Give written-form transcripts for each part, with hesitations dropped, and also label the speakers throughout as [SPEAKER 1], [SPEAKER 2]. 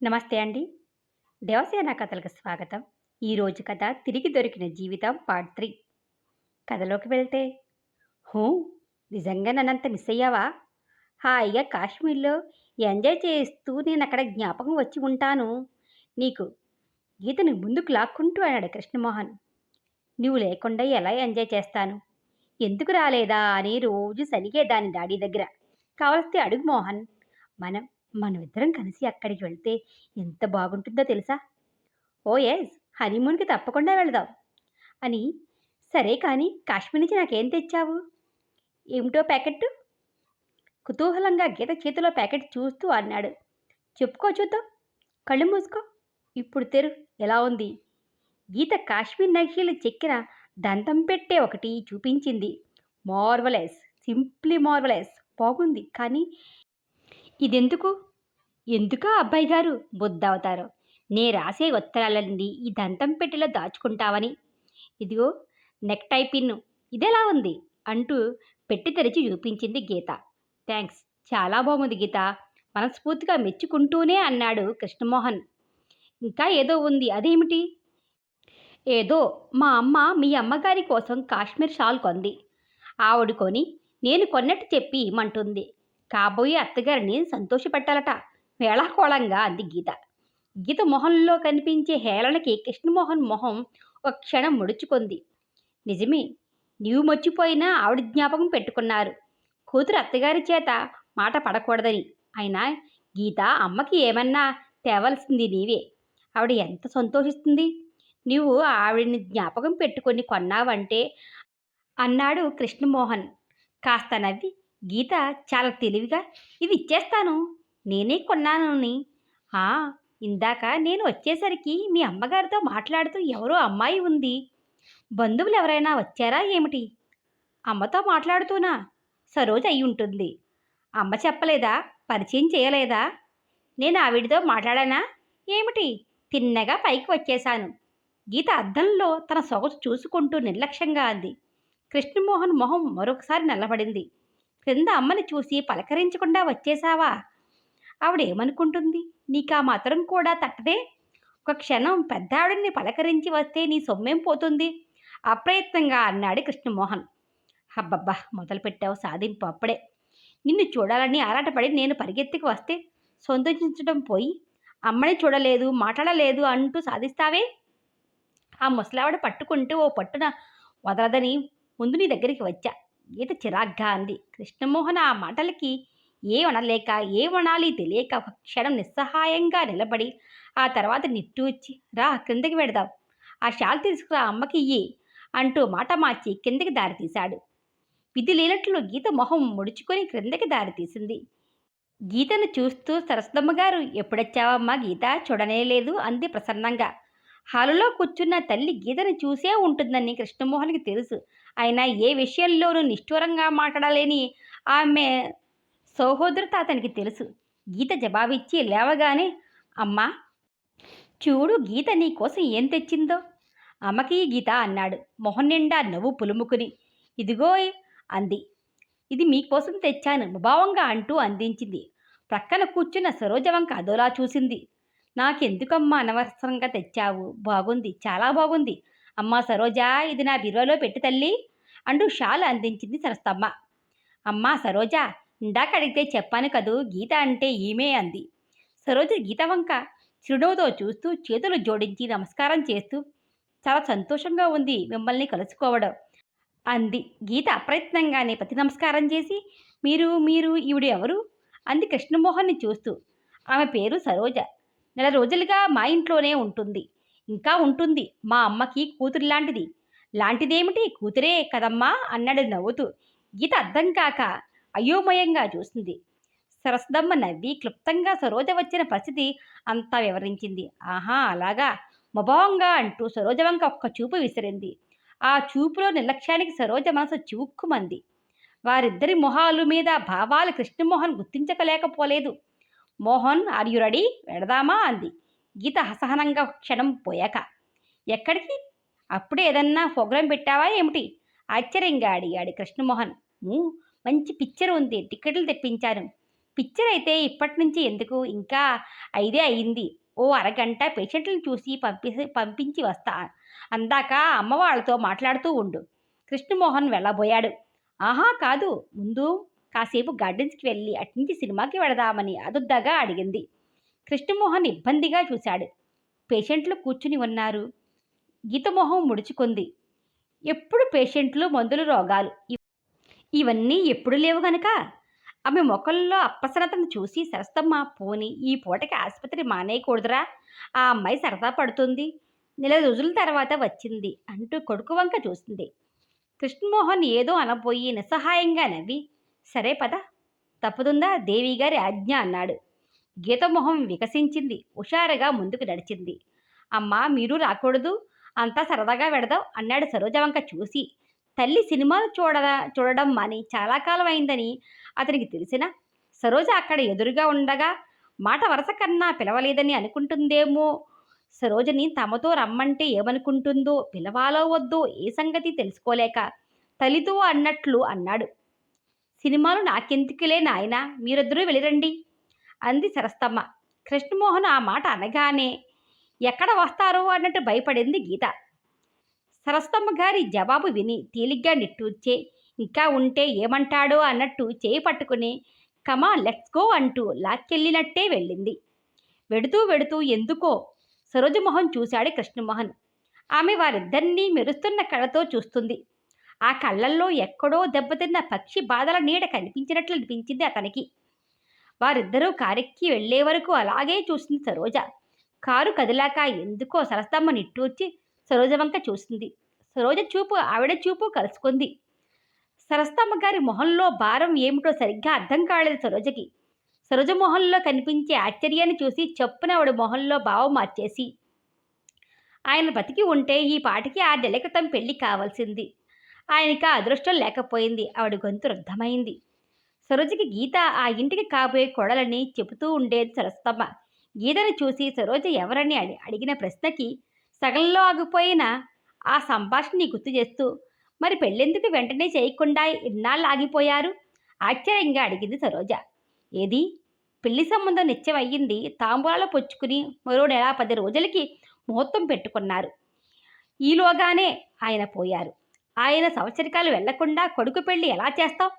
[SPEAKER 1] నమస్తే అండి. దేవసేన కథలకు స్వాగతం. ఈరోజు కథ 'తిరిగి దొరికిన జీవితం' పార్ట్ 3. కథలోకి వెళ్తే, హూ! నిజంగా నన్నంత మిస్ అయ్యావా? హాయిగా కాశ్మీర్‌లో ఎంజాయ్ చేస్తూ నేనక్కడ జ్ఞాపకం వచ్చి ఉంటాను నీకు. గీతని ముందుకు లాక్కుంటూ అన్నాడు కృష్ణమోహన్. నువ్వు లేకుండా ఎలా ఎంజాయ్ చేస్తాను? ఎందుకు రాలేదా అని రోజు సణిగేదాన్ని డాడీ దగ్గర. కావలిస్తే అడుగు మోహన్. మనం మనమిద్దరం కలిసి అక్కడికి వెళ్తే ఎంత బాగుంటుందో తెలుసా? ఓహ్! యెస్. హనీమూన్‌కి తప్పకుండా వెళదాం అని. సరే కానీ కాశ్మీర్ నుంచి నాకేం తెచ్చావు? ఏమిటో ప్యాకెట్టు? కుతూహలంగా గీత చేతిలో ప్యాకెట్ చూస్తూ అన్నాడు. చెప్పుకో చూద్దాం. కళ్ళు మూసుకో. ఇప్పుడు తెరు. ఎలా ఉంది? గీత కాశ్మీర్ నక్షీలు చెక్కిన దంతం పెట్టే ఒకటి చూపించింది. మార్వలెస్. Simply marvellous. బాగుంది. కానీ ఇదెందుకు? ఎందుకా అబ్బాయి గారు బుద్ధవుతారు. నే రాసే ఉత్తరాలన్నీ ఈ దంతం పెట్టెలో దాచుకుంటావని. ఇదిగో నెక్‌టై పిన్ను. ఇదెలా ఉంది? అంటూ పెట్టె తెరిచి చూపించింది గీత. థాంక్స్. చాలా బాగుంది గీత. మనస్ఫూర్తిగా మెచ్చుకుంటూనే అన్నాడు కృష్ణమోహన్. ఇంకా ఏదో ఉంది. అదేమిటి? ఏదో మా అమ్మ మీ అమ్మగారి కోసం కాశ్మీర్ షాల్ కొంది. ఆవిడ కొని నేను కొన్నట్టు చెప్పి ఇమ్మంటుంది. కాబోయే అత్తగారిని సంతోషపెట్టాలట. వేళాకోళంగా అంది గీత. గీత మొహంలో కనిపించే హేళనకి కృష్ణమోహన్ మొహం ఒక క్షణం ముడుచుకుంది. నిజమే. నీవు మర్చిపోయినా ఆవిడ జ్ఞాపకం పెట్టుకున్నారు. కూతురు అత్తగారి చేత మాట పడకూడదని. అయినా గీత అమ్మకి ఏమన్నా తేవలసింది నీవే. ఆవిడ ఎంత సంతోషిస్తుంది. నీవు ఆవిడని జ్ఞాపకం పెట్టుకొని కొన్నావంటే అన్నాడు కృష్ణమోహన్ కాస్త నవ్వి. గీత చాలా తెలివిగా ఇది ఇచ్చేస్తాను. నేనే కొన్నానని. ఆ, ఇందాక నేను వచ్చేసరికి మీ అమ్మగారితో మాట్లాడుతూ ఎవరో అమ్మాయి ఉంది. బంధువులు ఎవరైనా వచ్చారా ఏమిటి? అమ్మతో మాట్లాడుతూనా? సరోజ అయి ఉంటుంది. అమ్మ చెప్పలేదా? పరిచయం చేయలేదా? నేను ఆవిడతో మాట్లాడానా ఏమిటి? తిన్నగా పైకి వచ్చేశాను. గీత అద్దంలో తన సొగసు చూసుకుంటూ నిర్లక్ష్యంగా అంది. కృష్ణమోహన్ మొహం మరొకసారి నల్లబడింది. క్రింద అమ్మని చూసి పలకరించకుండా వచ్చేశావా? ఆవిడేమనుకుంటుంది? నీకా మాత్రం కూడా తట్టదే? ఒక క్షణం పెద్దావిడని పలకరించి వస్తే నీ సొమ్మేం పోతుంది? అప్రయత్నంగా అన్నాడు కృష్ణమోహన్. అబ్బబ్బా! మొదలుపెట్టావు సాధింపు అప్పుడే. నిన్ను చూడాలని ఆరాటపడి నేను పరిగెత్తుకు వస్తే సంతోషించడం పోయి అమ్మని చూడలేదు, మాట్లాడలేదు అంటూ సాధిస్తావే? ఆ ముసలావిడ పట్టుకుంటే ఓ పట్టున వదలదని ముందు నీ దగ్గరికి వచ్చా. గీత చిరాగ్గా అంది. కృష్ణమోహన్ ఆ మాటలకి ఏమనలేక ఏమనాలి తెలియక ఒక క్షణం నిస్సహాయంగా నిలబడి ఆ తర్వాత నిట్టూర్చి రా క్రిందకి వెడదాం. ఆ షాల్ తీసుకురా అమ్మకి ఇయ్యి అంటూ మాట మార్చి కిందకి దారి తీశాడు. విధి లేనట్లు గీత మొహం ముడుచుకొని క్రిందకి దారి తీసింది. గీతను చూస్తూ సరస్వతమ్మగారు ఎప్పుడొచ్చావమ్మా గీత చూడనే లేదు అంది ప్రసన్నంగా. హాలులో కూర్చున్న తల్లి గీతను చూసే ఉంటుందని కృష్ణమోహన్కి తెలుసు. అయినా ఏ విషయంలోనూ నిష్ఠూరంగా మాట్లాడలేని ఆమె సహోదరత అతనికి తెలుసు. గీత జవాబిచ్చి లేవగానే అమ్మా చూడు గీత నీ కోసం ఏం తెచ్చిందో. అమ్మకి గీత అన్నాడు మొహం నిండా నవ్వు పులుముకుని. ఇదిగో అంది. ఇది మీకోసం తెచ్చాను ముభావంగా అంటూ అందించింది. ప్రక్కన కూర్చున్న సరోజ వంక అదోలా చూసింది. నాకెందుకమ్మా అనవసరంగా తెచ్చావు? బాగుంది, చాలా బాగుంది. అమ్మా సరోజా ఇది నా బీరువాలో పెట్టి తల్లి అంటూ షాల్ అందించింది సరస్తమ్మ. అమ్మా సరోజా ఇందాక అడిగితే చెప్పాను కదూ గీత అంటే ఈమె అంది. సరోజ గీత వంక చిరునవ్వుతో చూస్తూ చేతులు జోడించి నమస్కారం చేస్తూ చాలా సంతోషంగా ఉంది మిమ్మల్ని కలుసుకోవడం అంది. గీత అప్రయత్నంగానే ప్రతి నమస్కారం చేసి మీరు మీరు ఈవిడ ఎవరు అంది కృష్ణమోహన్ని చూస్తూ. ఆమె పేరు సరోజ. నెల రోజులుగా మా ఇంట్లోనే ఉంటుంది. ఇంకా ఉంటుంది. మా అమ్మకి కూతురులాంటిది. లాంటిదేమిటి కూతురే కదమ్మా అన్నాడు నవ్వుతూ. గీత అర్థం కాక అయోమయంగా చూసింది. సరస్వతమ్మ నవ్వి క్లుప్తంగా సరోజ వచ్చిన పరిస్థితి అంతా వివరించింది. ఆహా అలాగా ముభావంగా అంటూ సరోజ వంక ఒక్క చూపు విసిరింది. ఆ చూపులో నిర్లక్ష్యానికి సరోజ మనసు చివుక్కుమంది. వారిద్దరి మొహాలు మీద భావాలు కృష్ణమోహన్ గుర్తించలేకపోలేదు. మోహన్ ఆర్ యు రెడీ వెడదామా అంది గీత అసహనంగా క్షణం పోయాక. ఎక్కడికి? అప్పుడే ఏదన్నా ప్రోగ్రాం పెట్టావా ఏమిటి ఆశ్చర్యంగా అడిగాడు కృష్ణమోహన్. మంచి పిక్చర్ ఉంది టిక్కెట్లు తెప్పించాను. పిక్చర్ అయితే ఇప్పటి నుంచి ఎందుకు, ఇంకా 5 అయింది. ఓ అరగంట పేషెంట్‌లని చూసి పంపించి వస్తా. అందాక అమ్మ వాళ్ళతో మాట్లాడుతూ ఉండు. కృష్ణమోహన్ వెళ్ళబోయాడు. ఆహా! కాదు. ముందు కాసేపు గార్డెన్స్‌కి వెళ్ళి అట్నుంచి సినిమాకి వెళదామని ఆదుర్దాగా అడిగింది. కృష్ణమోహన్ ఇబ్బందిగా చూశాడు. పేషెంట్లు కూర్చుని ఉన్నారు. గీత మొహం ముడుచుకుంది. ఎప్పుడు పేషెంట్లు, మందులు, రోగాలు ఇవన్నీ ఎప్పుడు లేవు గనక. ఆమె మొఖంలో అప్పసరతను చూసి సరస్తమ్మ, పోనీ ఈ పూటకి ఆసుపత్రి మానేయకూడదురా, ఆ అమ్మాయి సరదా పడుతుంది. నెల రోజుల తర్వాత వచ్చింది అంటూ కొడుకు వంక చూసింది. కృష్ణమోహన్ ఏదో అనబోయి నిస్సహాయంగా నవ్వి, సరే పద, తప్పుతుందా, దేవిగారి ఆజ్ఞ అన్నాడు. గీతమొహం వికసించింది. హుషారుగా ముందుకు నడిచింది. అమ్మా, మీరు రాకూడదు, అంతా సరదాగా వెడదాం అన్నాడు సరోజ వంక చూసి. తల్లి సినిమాలు చూడడం మాని చాలా కాలం అయిందని అతనికి తెలిసిన సరోజ అక్కడ ఎదురుగా ఉండగా మాట వరస కన్నా పిలవలేదని అనుకుంటుందేమో. సరోజని తమతో రమ్మంటే ఏమనుకుంటుందో, పిలవాలో వద్దో ఏ సంగతి తెలుసుకోలేక తల్లితో అన్నట్లు అన్నాడు. సినిమాలు నాకెందుకులే నాయనా, మీరిద్దరూ వెళ్ళిరండి అంది సరస్తమ్మ. కృష్ణమోహన్ ఆ మాట అనగానే ఎక్కడ వస్తారో అన్నట్టు భయపడింది గీత. సరస్తమ్మ గారి జవాబు విని తేలిగ్గా నిట్టూర్చే, ఇంకా ఉంటే ఏమంటాడో అన్నట్టు చేయి పట్టుకుని కమా లెట్స్ గో అంటూ లాక్కెళ్ళినట్టే వెళ్ళింది. వెడుతూ ఎందుకో సరోజమోహన్ చూశాడు కృష్ణమోహన్. ఆమె వారిద్దరినీ మెరుస్తున్న కళ్ళతో చూస్తుంది. ఆ కళ్ళల్లో ఎక్కడో దెబ్బతిన్న పక్షి బాధల నీడ కనిపించినట్లు అనిపించింది అతనికి. వారిద్దరూ కారెక్కి వెళ్లే వరకు అలాగే చూసింది సరోజ. కారు కదిలాక ఎందుకో సరస్తమ్మ నిట్టూర్చి సరోజ వంక చూసింది. సరోజ చూపు ఆవిడ చూపు కలుసుకుంది. సరస్తమ్మ గారి మొహంలో భారం ఏమిటో సరిగ్గా అర్థం కాలేదు సరోజకి. సరోజ మొహంలో కనిపించే ఆశ్చర్యాన్ని చూసి చప్పున ఆవిడ మొహంలో భావం మార్చేసి, ఆయన బతికి ఉంటే ఈ పాటికి 6 నెలల క్రితం పెళ్లి కావాల్సింది. ఆయనకి ఆ అదృష్టం లేకపోయింది. ఆవిడ గొంతు రుద్ధమైంది. సరోజకి గీత ఆ ఇంటికి కాబోయే కోడలని చెబుతూ ఉండేది సరస్తమ్మ. గీతను చూసి సరోజ ఎవరని అడిగిన ప్రశ్నకి సగంలో ఆగిపోయిన ఆ సంభాషణని గుర్తు చేస్తూ, మరి పెళ్ళెందుకు వెంటనే చేయకుండా ఇన్నాళ్ళు ఆగిపోయారు ఆశ్చర్యంగా అడిగింది సరోజ. ఏది, పెళ్లి సంబంధం నిశ్చయమయ్యింది. తాంబూలాలు పుచ్చుకుని మరో నెల 10 రోజులకి ముహూర్తం పెట్టుకున్నారు. ఈలోగానే ఆయన పోయారు. ఆయన సంవత్సరికాలు వెళ్లకుండా కొడుకు పెళ్లి ఎలా చేస్తాం?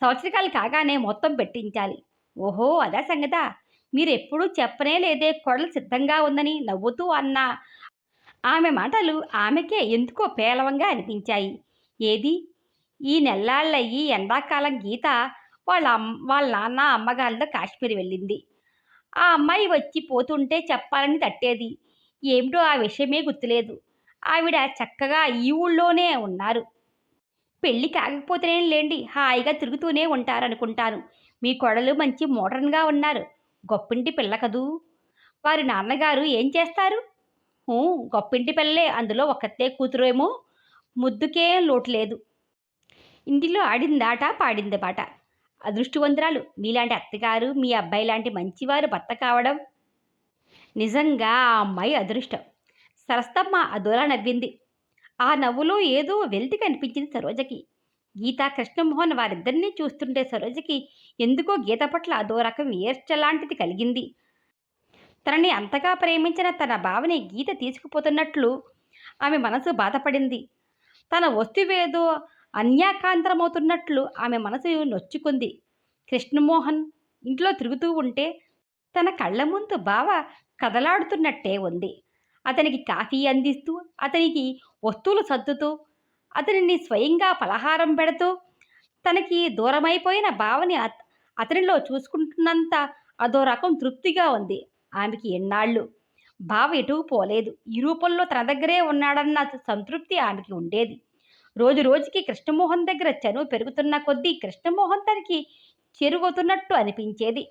[SPEAKER 1] సంవత్సరికాలు కాగానే మొత్తం పెట్టించాలి. ఓహో, అదా సంగతా? మీరెప్పుడూ చెప్పనే లేదే కోడలు సిద్ధంగా ఉందని నవ్వుతూ అన్న ఆమె మాటలు ఆమెకే ఎందుకో పేలవంగా అనిపించాయి. ఏది, ఈ నెల్లాళ్ళయ్యి ఎండాకాలం గీత వాళ్ళ నాన్న అమ్మగారితో కాశ్మీర్ వెళ్ళింది. ఆ అమ్మాయి వచ్చి పోతుంటే చెప్పాలని తట్టేది. ఏమిటో ఆ విషయమే గుర్తులేదు. ఆవిడ చక్కగా ఈ ఊళ్ళోనే ఉన్నారు. పెళ్ళి కాకపోతేనే లేండి, హాయిగా తిరుగుతూనే ఉంటారనుకుంటాను. మీ కోడలు మంచి మోడర్న్గా ఉన్నారు. గొప్పింటి పిల్ల కదూ. వారి నాన్నగారు ఏం చేస్తారు? గొప్పింటి పిల్లే, అందులో ఒక్కతే కూతురేమో. ముద్దుకేం లోటు లేదు. ఇంటిలో ఆడిందాట పాడింది బాట. అదృష్టవంతురాలు మీలాంటి అత్తగారు, మీ అబ్బాయి లాంటి మంచివారు భర్త కావడం. నిజంగా ఆ అమ్మాయి అదృష్టం. సరస్తమ్మ అదోలా నవ్వింది. ఆ నవ్వులో ఏదో వెలితి కనిపించింది సరోజకి. గీత, కృష్ణమోహన్ వారిద్దరినీ చూస్తుంటే సరోజకి ఎందుకో గీత పట్ల అదో రకం ఈర్ష్యలాంటిది కలిగింది. తనని అంతగా ప్రేమించిన తన భావని గీత తీసుకుపోతున్నట్లు ఆమె మనసు బాధపడింది. తన వస్తువేదో అన్యాకాంతరమవుతున్నట్లు ఆమె మనసు నొచ్చుకుంది. కృష్ణమోహన్ ఇంట్లో తిరుగుతూ ఉంటే తన కళ్ళ ముందు బావ కదలాడుతున్నట్టే ఉంది. అతనికి కాఫీ అందిస్తూ, అతనికి వస్తువులు సర్దుతూ, అతనిని స్వయంగా పలహారం పెడుతూ, తనకి దూరమైపోయిన బావని అతనిలో చూసుకుంటున్నంత అదో రకం తృప్తిగా ఉంది ఆమెకి. ఎన్నాళ్ళు బావ ఎటూ పోలేదు, ఈ రూపంలో తన దగ్గరే ఉన్నాడన్న సంతృప్తి ఆమెకి ఉండేది. రోజు రోజుకి కృష్ణమోహన్ దగ్గర చనువు పెరుగుతున్న కొద్దీ కృష్ణమోహన్ తనకి చేరువవుతున్నట్టు అనిపించేది.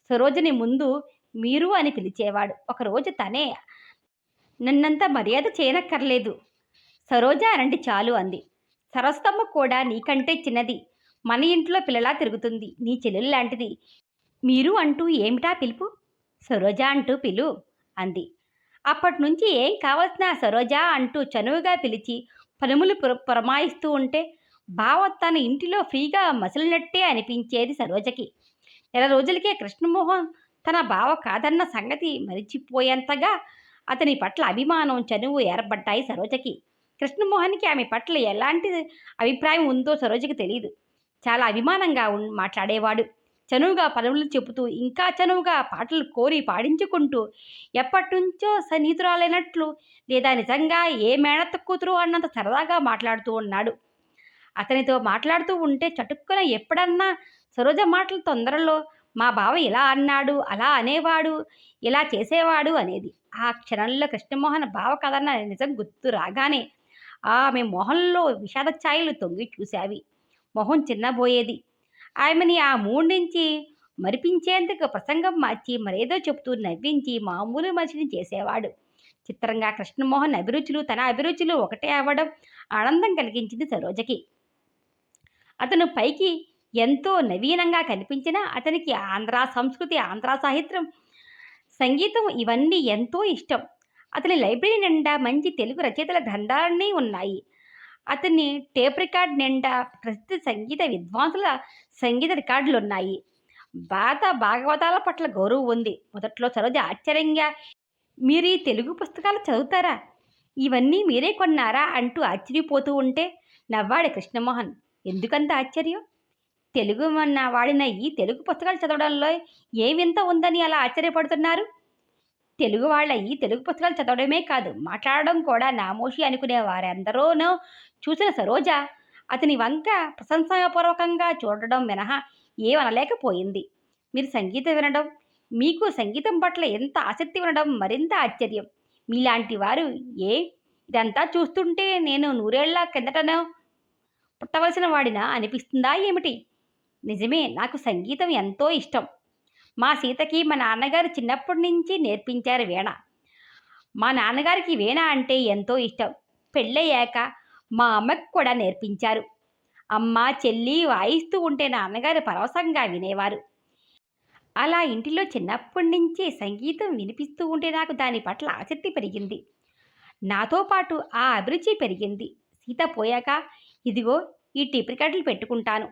[SPEAKER 1] సరోజని ముందు మీరు అని పిలిచేవాడు. ఒకరోజు తనే, నన్నంత మర్యాద చేయనక్కర్లేదు, సరోజ అనండి చాలు అంది. సరస్తమ్మ కూడా నీకంటే చిన్నది, మన ఇంట్లో పిల్లలా తిరుగుతుంది, నీ చెల్లెలు లాంటిది. మీరు అంటూ ఏమిటా పిలుపు? సరోజ అంటూ పిలు అంది. అప్పటినుంచి ఏం కావలసిన సరోజ అంటూ చనువుగా పిలిచి పనుములు పురమాయిస్తూ ఉంటే బావ తన ఇంటిలో ఫ్రీగా మసలినట్టే అనిపించేది సరోజకి. నెల రోజులకే కృష్ణమోహన్ తన బావ కాదన్న సంగతి మరిచిపోయేంతగా అతని పట్ల అభిమానం, చనువు ఏర్పడ్డాయి సరోజకి. కృష్ణమోహన్‌కి ఆమె పట్ల ఎలాంటి అభిప్రాయం ఉందో సరోజకి తెలీదు. చాలా అభిమానంగా మాట్లాడేవాడు. చనువుగా పలుకులు చెబుతూ, ఇంకా చనువుగా పాటలు కోరి పాడించుకుంటూ, ఎప్పటినుంచో సన్నిహితురాలైనట్లు లేదా నిజంగా ఏ మేనత్త కూతురో అన్నంత సరదాగా మాట్లాడుతూ ఉన్నాడు. అతనితో మాట్లాడుతూ ఉంటే చటుక్కున ఎప్పుడన్నా సరోజ మాటల తొందరలో మా బావ ఇలా అన్నాడు, అలా అనేవాడు, ఇలా చేసేవాడు అనేది. ఆ క్షణంలో కృష్ణమోహన్ బావ కథన్న నిజం గుర్తు రాగానే ఆమె మొహంలో విషాద ఛాయలు తొంగి చూశావి. మొహం చిన్నబోయేది. ఆమెని ఆ మూడ్ నుంచి మరిపించేందుకు ప్రసంగం మార్చి మరేదో చెబుతూ నవ్వించి మామూలు మనిషిని చేసేవాడు. చిత్రంగా కృష్ణమోహన్ అభిరుచులు తన అభిరుచులు ఒకటే అవ్వడం ఆనందం కలిగించింది సరోజకి. అతను పైకి ఎంతో నవీనంగా కనిపించినా అతనికి ఆంధ్ర సంస్కృతి, ఆంధ్ర సాహిత్యం, సంగీతం ఇవన్నీ ఎంతో ఇష్టం. అతని లైబ్రరీ నిండా మంచి తెలుగు రచయితల గ్రంథాలన్నీ ఉన్నాయి. అతని టేప్ రికార్డ్ నిండా ప్రసిద్ధ సంగీత విద్వాంసుల సంగీత రికార్డులున్నాయి. భాగవతాల పట్ల గౌరవం ఉంది. మొదట్లో సరోజ ఆశ్చర్యంగా, మీరీ తెలుగు పుస్తకాలు చదువుతారా? ఇవన్నీ మీరే కొన్నారా? అంటూ ఆశ్చర్యపోతూ ఉంటే నవ్వాడు కృష్ణమోహన్. ఎందుకంత ఆశ్చర్యం? తెలుగు వాడిన ఈ తెలుగు పుస్తకాలు చదవడంలో ఏ వింత ఉందని అలా ఆశ్చర్యపడుతున్నారు? తెలుగు వాళ్ళ ఈ తెలుగు పుస్తకాలు చదవడమే కాదు, మాట్లాడడం కూడా నామోషి అనుకునే వారెందరోనో చూసిన సరోజ అతని వంక ప్రశంసాపూర్వకంగా చూడడం మినహా ఏమనలేకపోయింది. మీరు సంగీతం వినడం, మీకు సంగీతం పట్ల ఎంత ఆసక్తి ఉండడం మరింత ఆశ్చర్యం. మీలాంటి వారు ఏ ఇదంతా చూస్తుంటే నేను నూరేళ్ల కిందటనో పుట్టవలసిన వాడినా అనిపిస్తుందా ఏమిటి? నిజమే, నాకు సంగీతం ఎంతో ఇష్టం. మా సీతకి మా నాన్నగారు చిన్నప్పటి నుంచి నేర్పించారు వీణ. మా నాన్నగారికి వీణ అంటే ఎంతో ఇష్టం. పెళ్ళయ్యాక మా అమ్మకి కూడా నేర్పించారు. అమ్మ, చెల్లి వాయిస్తూ ఉంటే నాన్నగారు పరవశంగా వినేవారు. అలా ఇంటిలో చిన్నప్పటి నుంచి సంగీతం వినిపిస్తూ ఉంటే నాకు దాని పట్ల ఆసక్తి పెరిగింది. నాతో పాటు ఆ అభిరుచి పెరిగింది. సీత పోయాక ఇదిగో ఈ టేప్ రికార్డులు పెట్టుకుంటాను.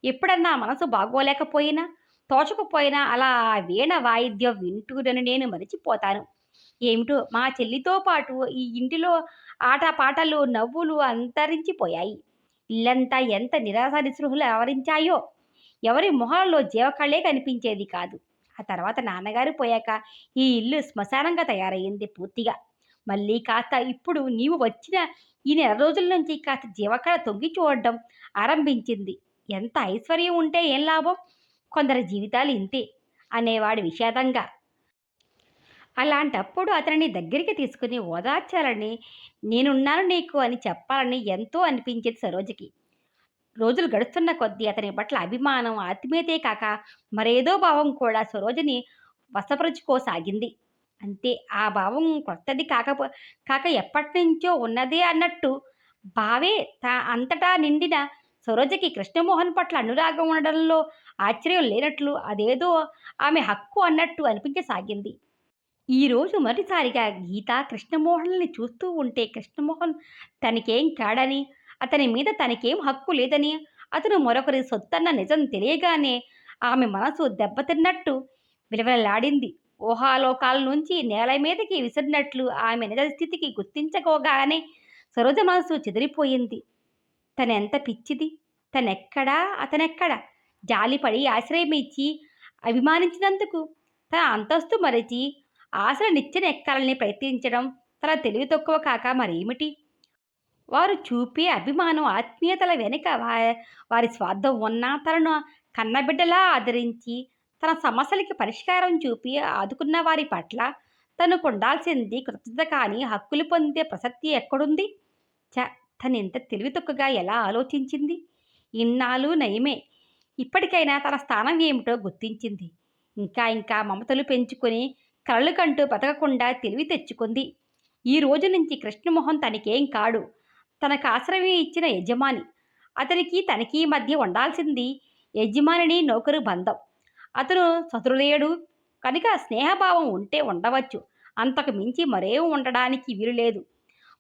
[SPEAKER 1] ఎప్పుడన్నా మనసు బాగోలేకపోయినా, తోచకపోయినా అలా ఆ వీణ వాయిద్యం వింటూనని నేను మరిచిపోతాను. ఏమిటో మా చెల్లితో పాటు ఈ ఇంటిలో ఆటపాటలు, నవ్వులు అంతరించిపోయాయి. ఇల్లంతా ఎంత నిరాశ నిస్పృహలు ఆవరించాయో! ఎవరి మొహాల్లో జీవకళే కనిపించేది కాదు. ఆ తర్వాత నాన్నగారు పోయాక ఈ ఇల్లు శ్మశానంగా తయారయింది పూర్తిగా. మళ్ళీ కాస్త ఇప్పుడు నీవు వచ్చిన ఈ నెల రోజుల నుంచి కాస్త జీవకళ తొంగి చూడడం ఆరంభించింది. ఎంత ఐశ్వర్యం ఉంటే ఏం లాభం? కొందరి జీవితాలు ఇంతే అనేవాడు విషాదంగా. అలాంటప్పుడు అతనిని దగ్గరికి తీసుకుని ఓదార్చాలని, నేనున్నాను నీకు అని చెప్పాలని ఎంతో అనిపించేది సరోజకి. రోజులు గడుస్తున్న కొద్దీ అతని పట్ల అభిమానం, ఆత్మీయతే కాక మరేదో భావం కూడా సరోజని వశపరుచుకోసాగింది. అంతే, ఆ భావం కొత్తది కాక ఎప్పటినుంచో ఉన్నదే అన్నట్టు భావే అంతటా నిండిన సరోజకి కృష్ణమోహన్ పట్ల అనురాగం ఉండడంలో ఆశ్చర్యం లేనట్లు, అదేదో ఆమె హక్కు అన్నట్టు అనిపించసాగింది. ఈరోజు మొదటిసారిగా గీత కృష్ణమోహన్ని చూస్తూ ఉంటే కృష్ణమోహన్ తనకేం కాడని, అతని మీద తనకేం హక్కు లేదని, అతను మరొకరి సొత్తన్న నిజం తెలియగానే ఆమె మనసు దెబ్బతిన్నట్టు విలవిలలాడింది. ఊహాలోకాల నుంచి నేల మీదకి విసిరినట్లు ఆమె నిజస్థితికి గుర్తించుకోగానే సరోజ మనసు చెదిరిపోయింది. తనెంత పిచ్చిది! తనెక్కడా, అతనెక్కడ? జాలిపడి ఆశ్రయం ఇచ్చి అభిమానించినందుకు తన అంతస్తు మరచి ఆశల నిచ్చెన ఎక్కాలని ప్రయత్నించడం తన తెలివి తక్కువ కాక మరేమిటి? వారు చూపే అభిమానం, ఆత్మీయతల వెనుక వారి స్వార్థం ఉన్నా తనను కన్నబిడ్డలా ఆదరించి తన సమస్యలకి పరిష్కారం చూపి ఆదుకున్న వారి పట్ల తనకుండాల్సింది కృతజ్ఞత కానీ హక్కులు పొందే ప్రసక్తి ఎక్కడుంది? చ తనింత తెలివి తక్కువగా ఎలా ఆలోచించింది? ఇన్నాళ్ళు నయమే, ఇప్పటికైనా తన స్థానం ఏమిటో గుర్తించింది. ఇంకా ఇంకా మమతలు పెంచుకొని కలలు కంటూ బతకకుండా తెలివి తెచ్చుకుంది. ఈ రోజు నుంచి కృష్ణమోహన్ తనకేం కాడు. తనకు ఆశ్రయం ఇచ్చిన యజమాని. అతనికి తనకి మధ్య ఉండాల్సింది యజమానిని నౌకరు బంధం. అతను సహృదయుడు కనుక స్నేహభావం ఉంటే ఉండవచ్చు. అంతకు మించి మరేం ఉండడానికి వీలులేదు.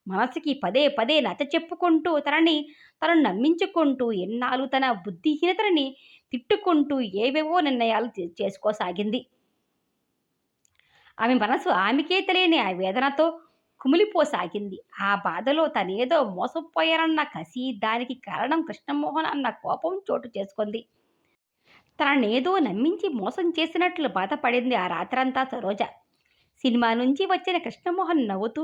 [SPEAKER 1] మనసుకి పదే నచ్చ చెప్పుకుంటూ తనను నమ్మించుకుంటూ ఎన్నాళ్ళు తన బుద్ధిహీనతని తిట్టుకుంటూ ఏవేవో నిర్ణయాలు చేసుకోసాగింది. ఆమె మనసు ఆమెకే తెలియని ఆ వేదనతో కుమిలిపోసాగింది. ఆ బాధలో తనేదో మోసపోయానన్న కసి, దానికి కారణం కృష్ణమోహన్ అన్న కోపం చోటు చేసుకుంది. తననేదో నమ్మించి మోసం చేసినట్లు బాధపడింది ఆ రాత్రంతా సరోజ. సినిమా నుంచి వచ్చిన కృష్ణమోహన్ నవ్వుతూ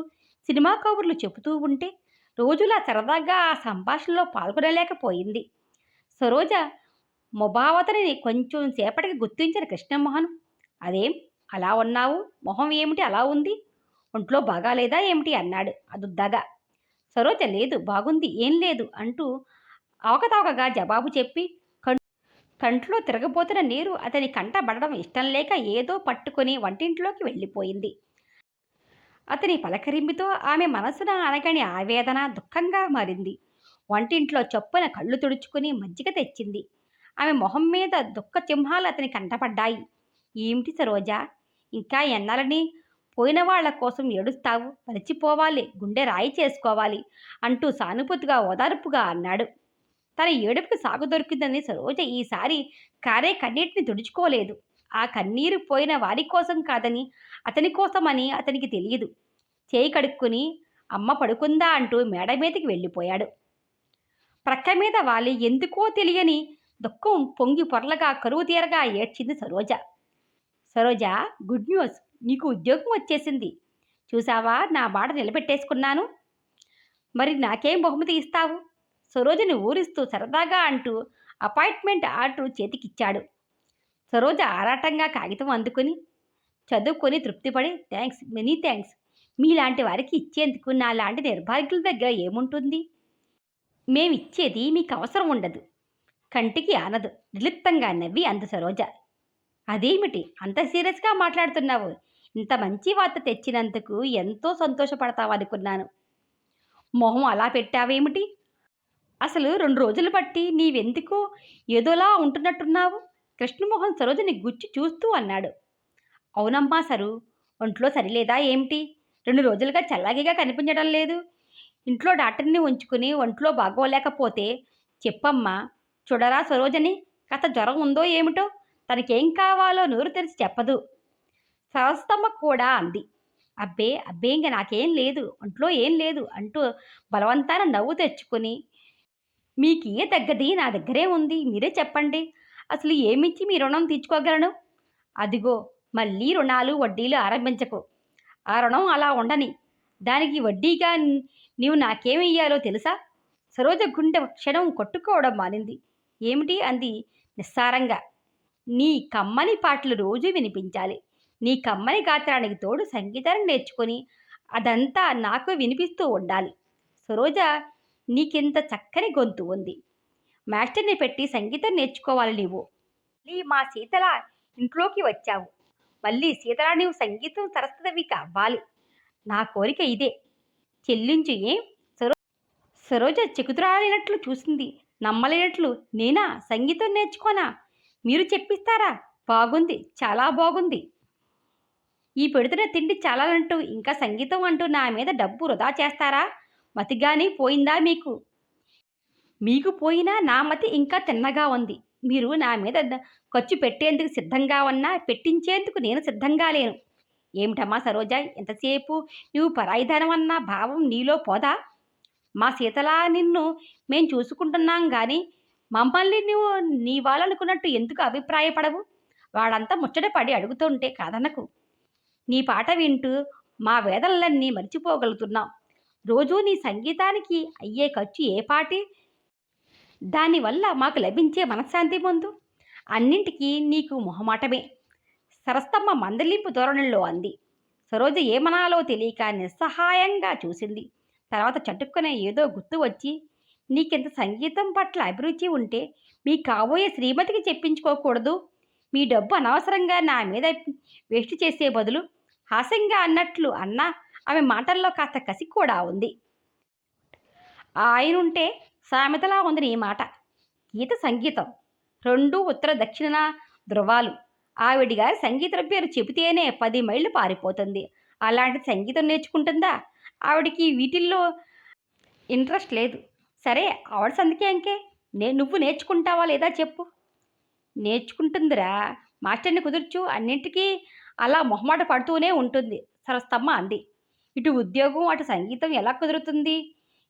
[SPEAKER 1] సినిమా కబుర్లు చెబుతూ ఉంటే రోజులా సరదాగా ఆ సంభాషణలో పాల్గొనలేకపోయింది. సరోజ ముభావతని కొంచెం సేపటికి గుర్తించిన కృష్ణమోహన్, అదేం అలా ఉన్నావు, మొహం ఏమిటి అలా ఉంది, ఒంట్లో బాగాలేదా ఏమిటి అన్నాడు అదుద్దగా. సరోజ లేదు బాగుంది ఏం లేదు అంటూ అవకతవకగా జవాబు చెప్పి కంట్లో తిరగబోతున్న నీరు అతని కంటబడడం ఇష్టం లేక ఏదో పట్టుకుని వంటింట్లోకి వెళ్ళిపోయింది. అతని పలకరింపుతో ఆమె మనసున అనగని ఆవేదన దుఃఖంగా మారింది. వంటింట్లో చొప్పున కళ్ళు తుడుచుకుని మజ్జిగ తెచ్చింది. ఆమె మొహం మీద దుఃఖ చింహాలు అతని కంటపడ్డాయి. ఏమిటి సరోజా, ఇంకా ఎన్నాలని పోయిన వాళ్ల కోసం ఏడుస్తావు, మరిచిపోవాలి, గుండె రాయి చేసుకోవాలి అంటూ సానుభూతిగా ఓదార్పుగా అన్నాడు. తన ఏడుపుకి సాగు దొరికిందని సరోజ ఈసారి కారే కన్నీటిని తుడుచుకోలేదు. ఆ కన్నీరు పోయిన వారి కోసం కాదని అతని కోసమని అతనికి తెలియదు. చేయి కడుక్కుని అమ్మ పడుకుందా అంటూ మేడ మీదకి వెళ్ళిపోయాడు. ప్రక్క మీద వాలి ఎందుకో తెలియని దుఃఖం పొంగి పొరలగా కరువు తీరగా ఏడ్చింది సరోజ. సరోజ, గుడ్ న్యూస్, నీకు ఉద్యోగం వచ్చేసింది. చూసావా, నా మాట నిలబెట్టేసుకున్నాను. మరి నాకేం బహుమతి ఇస్తావు? సరోజని ఊరిస్తూ సరదాగా అంటూ అపాయింట్మెంట్ ఆర్డర్ చేతికిచ్చాడు. సరోజ ఆరాటంగా కాగితం అందుకుని చదువుకొని తృప్తిపడి, థ్యాంక్స్, మెనీ థ్యాంక్స్. మీలాంటి వారికి ఇచ్చేందుకు నా లాంటి నిర్భాగ్యుల దగ్గర ఏముంటుంది? మేమిచ్చేది మీకు అవసరం ఉండదు, కంటికి ఆనదు నిర్లిప్తంగా నవ్వి అంది సరోజ. అదేమిటి అంత సీరియస్గా మాట్లాడుతున్నావు? ఇంత మంచి వార్త తెచ్చినందుకు ఎంతో సంతోషపడతావనుకున్నాను. మొహం అలా పెట్టావేమిటి? అసలు 2 రోజులు బట్టి నీవెందుకో ఏదోలా ఉంటున్నట్టున్నావు? కృష్ణమోహన్ సరోజని గుచ్చి చూస్తూ అన్నాడు. అవునమ్మా సరు, ఒంట్లో సరిలేదా ఏమిటి? 2 రోజులుగా చల్లాగిగా కనిపించడం లేదు. ఇంట్లో డాక్టర్ని ఉంచుకుని ఒంట్లో బాగోలేకపోతే చెప్పమ్మా. చూడరా సరోజని, కాస్త జ్వరం ఉందో ఏమిటో, తనకేం కావాలో నోరు తెరిచి చెప్పదు. సరస్తమ్మ కూడా అంది. అబ్బే అబ్బే, ఇంక నాకేం లేదు, ఒంట్లో ఏం లేదు అంటూ బలవంతాన నవ్వు తెచ్చుకుని, మీకు ఏ తగ్గది నా దగ్గరే ఉంది, మీరే చెప్పండి. అసలు ఏమిచ్చి మీ రుణం తీర్చుకోగలను? అదిగో మళ్ళీ రుణాలు వడ్డీలు ఆరంభించకు. ఆ రుణం అలా ఉండని, దానికి వడ్డీగా నీవు నాకేమియ్యాలో తెలుసా? సరోజ గుండె క్షణం కొట్టుకోవడం మానింది. ఏమిటి అంది నిస్సారంగా. నీ కమ్మని పాటలు రోజు వినిపించాలి. నీ కమ్మని గాత్రానికి తోడు సంగీతాన్ని నేర్చుకొని అదంతా నాకు వినిపిస్తూ ఉండాలి. సరోజ, నీకింత చక్కని గొంతు ఉంది, మాస్టర్ని పెట్టి సంగీతం నేర్చుకోవాలి నీవు. మళ్ళీ మా సీతల ఇంట్లోకి వచ్చావు, మళ్ళీ సీతల నీవు సంగీతం సరస్వతివి కావాలి. నా కోరిక ఇదే, చెల్లించు. ఏం? సరోజ చెకుతురాలినట్లు చూసింది. నమ్మలేనట్లు. నేనా సంగీతం నేర్చుకోనా? మీరు చెప్పిస్తారా? బాగుంది, చాలా బాగుంది. ఈ పెడుతున్న తిండి చాలానంటూ ఇంకా సంగీతం అంటూ నా మీద డబ్బు వృధా చేస్తారా? మతిగాని పోయిందా మీకు? మీకు పోయినా నా మతి ఇంకా తిన్నగా ఉంది. మీరు నా మీద ఖర్చు పెట్టేందుకు సిద్ధంగా ఉన్నా పెట్టించేందుకు నేను సిద్ధంగా లేను. ఏమిటమ్మా సరోజ, ఎంతసేపు నువ్వు పరాయిధనం అన్న భావం నీలో పోదా? మా సీతలా నిన్ను మేం చూసుకుంటున్నాం గాని మమ్మల్ని నువ్వు నీ వాళ్ళనుకున్నట్టు ఎందుకు అభిప్రాయపడవు? వాడంతా ముచ్చటపడి అడుగుతుంటే కాదనకు. నీ పాట వింటూ మా వేదనలన్నీ మర్చిపోగలుగుతున్నాం. రోజూ నీ సంగీతానికి అయ్యే ఖర్చు ఏ పాటి? దానివల్ల మాకు లభించే మనశ్శాంతి ముందు అన్నింటికీ నీకు మొహమాటమే. సరస్తమ్మ మందలింపు ధోరణిలో అంది. సరోజ ఏమనాలో తెలియక నిస్సహాయంగా చూసింది. తర్వాత చటుక్కునే ఏదో గుర్తు వచ్చి, నీకింత సంగీతం పట్ల అభిరుచి ఉంటే మీ కాబోయే శ్రీమతికి చెప్పించుకోకూడదు? మీ డబ్బు అనవసరంగా నా మీద వేస్ట్ చేసే బదులు హాస్యంగా అన్నట్లు అన్నా ఆమె మాటల్లో కాస్త కసి కూడా ఉంది. ఆయనుంటే సామెతలా ఉంది నీ మాట. గీత సంగీతం రెండూ ఉత్తర దక్షిణ ధృవాలు. ఆవిడి గారి సంగీతం పేరు చెబితేనే 10 మైళ్ళు పారిపోతుంది. అలాంటి సంగీతం నేర్చుకుంటుందా? ఆవిడికి వీటిల్లో ఇంట్రెస్ట్ లేదు. సరే, ఆవిడ సందికే ఇంకే. నువ్వు నేర్చుకుంటావా లేదా చెప్పు. నేర్చుకుంటుందిరా. మాస్టర్‌ని కుదుర్చు అన్నింటికీ అలా మొహమాట పడుతూనే ఉంటుంది సరస్తమ్మ అంది. ఇటు ఉద్యోగం, అటు సంగీతం ఎలా కుదురుతుంది?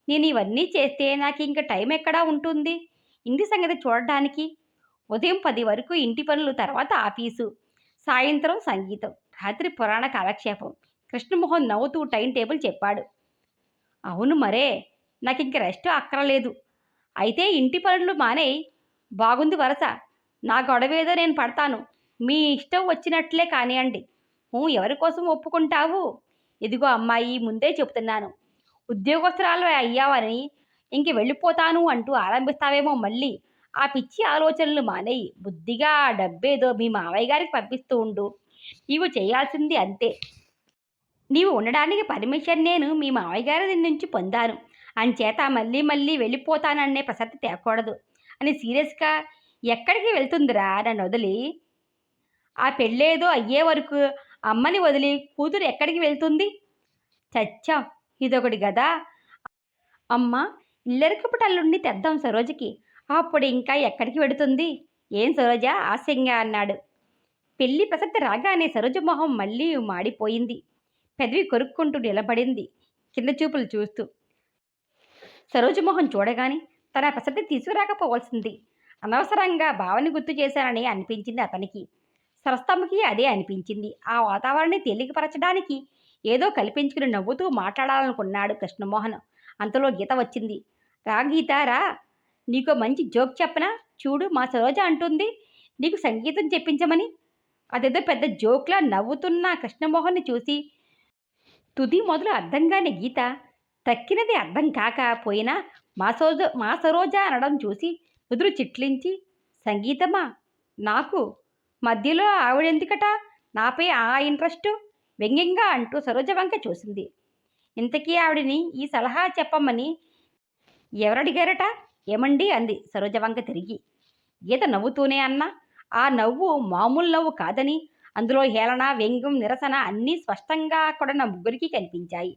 [SPEAKER 1] నేను ఇవన్నీ చేస్తే నాకింక టైం ఎక్కడా ఉంటుంది? ఇంటి సంగతి చూడడానికి. ఉదయం 10 వరకు ఇంటి పనులు, తర్వాత ఆఫీసు. సాయంత్రం సంగీతం. రాత్రి పురాణ కాలక్షేపం. కృష్ణమోహన్ నవ్వుతూ టైం టేబుల్ చెప్పాడు. అవును మరే! నాకింక రెస్ట్ అక్కరలేదు. అయితే ఇంటి పనులు మానేయ్. బాగుంది వరస. నా గొడవేదో నేను పడతాను. మీ ఇష్టం వచ్చినట్లే కానియండి. ఎవరి కోసం ఒప్పుకుంటావు? ఇదిగో అమ్మాయి, ముందే చెప్తున్నాను. ఉద్యోగస్తురాలు అయ్యావని ఇంక వెళ్ళిపోతాను అంటూ ఆరంభిస్తావేమో మళ్ళీ. ఆ పిచ్చి ఆలోచనలు మానేయి. బుద్ధిగా ఆ డబ్బేదో మీ మావయ్య గారికి పంపిస్తూ ఉండు. నీవు చేయాల్సింది అంతే. నీవు ఉండడానికి పర్మిషన్ నేను మీ మావయ్య గారి నుంచి పొందాను. అంచేత మళ్ళీ మళ్ళీ వెళ్ళిపోతాననే ప్రసక్తి తేకూడదు అని సీరియస్‌గా. ఎక్కడికి వెళ్తుందిరా నన్నొదిలి? ఆ పెళ్ళేదో అయ్యే వరకు అమ్మని వదిలి కూతురు ఎక్కడికి వెళ్తుంది? చచ్చాం. ఇదొకటి గదా! అమ్మ, ఇల్లరికపుటల్లుణ్ణి తెద్దాం సరోజకి. అప్పుడు ఇంకా ఎక్కడికి వెడుతుంది? ఏం సరోజ? ఆశంగా అన్నాడు. పెళ్లి ప్రసక్తి రాగానే సరోజ మొహం మళ్ళీ మాడిపోయింది. పెదవి కొరుక్కుంటూ నిలబడింది కింద చూపులు చూస్తూ. సరోజమోహన్ చూడగానే తన ప్రసక్తి తీసుకురాకపోవలసింది. అనవసరంగా భావని గుర్తు చేశానని అనిపించింది అతనికి. సరస్తమ్మకి అదే అనిపించింది. ఆ వాతావరణాన్ని తేలికపరచడానికి ఏదో కల్పించుకుని నవ్వుతూ మాట్లాడాలనుకున్నాడు కృష్ణమోహన్. అంతలో గీత వచ్చింది. రా గీత రా, నీకో మంచి జోక్ చెప్పనా? చూడు, మా సరోజ అంటుంది నీకు సంగీతం చెప్పించమని. అదేదో పెద్ద జోక్లా నవ్వుతున్న కృష్ణమోహన్ని చూసి తుది మొదలు అర్థంగానే గీత తక్కినది అర్థం కాక పోయినా మా సరోజ అనడం చూసి నుదురు చిట్లించి, సంగీతమా? నాకు మధ్యలో ఆవిడెందుకట? నాపై ఆ ఇంట్రెస్టు? వ్యంగ్యంగా అంటూ సరోజ వంక చూసింది. ఇంతకీ ఆవిడని ఈ సలహా చెప్పమని ఎవరడిగారట? ఏమండి అంది సరోజ వంక తిరిగి. గీత నవ్వుతూనే అన్నా. ఆ నవ్వు మామూలు నవ్వు కాదని, అందులో హేళన, వ్యంగ్యం, నిరసన అన్నీ స్పష్టంగా అక్కడున్న ముగ్గురికి కనిపించాయి.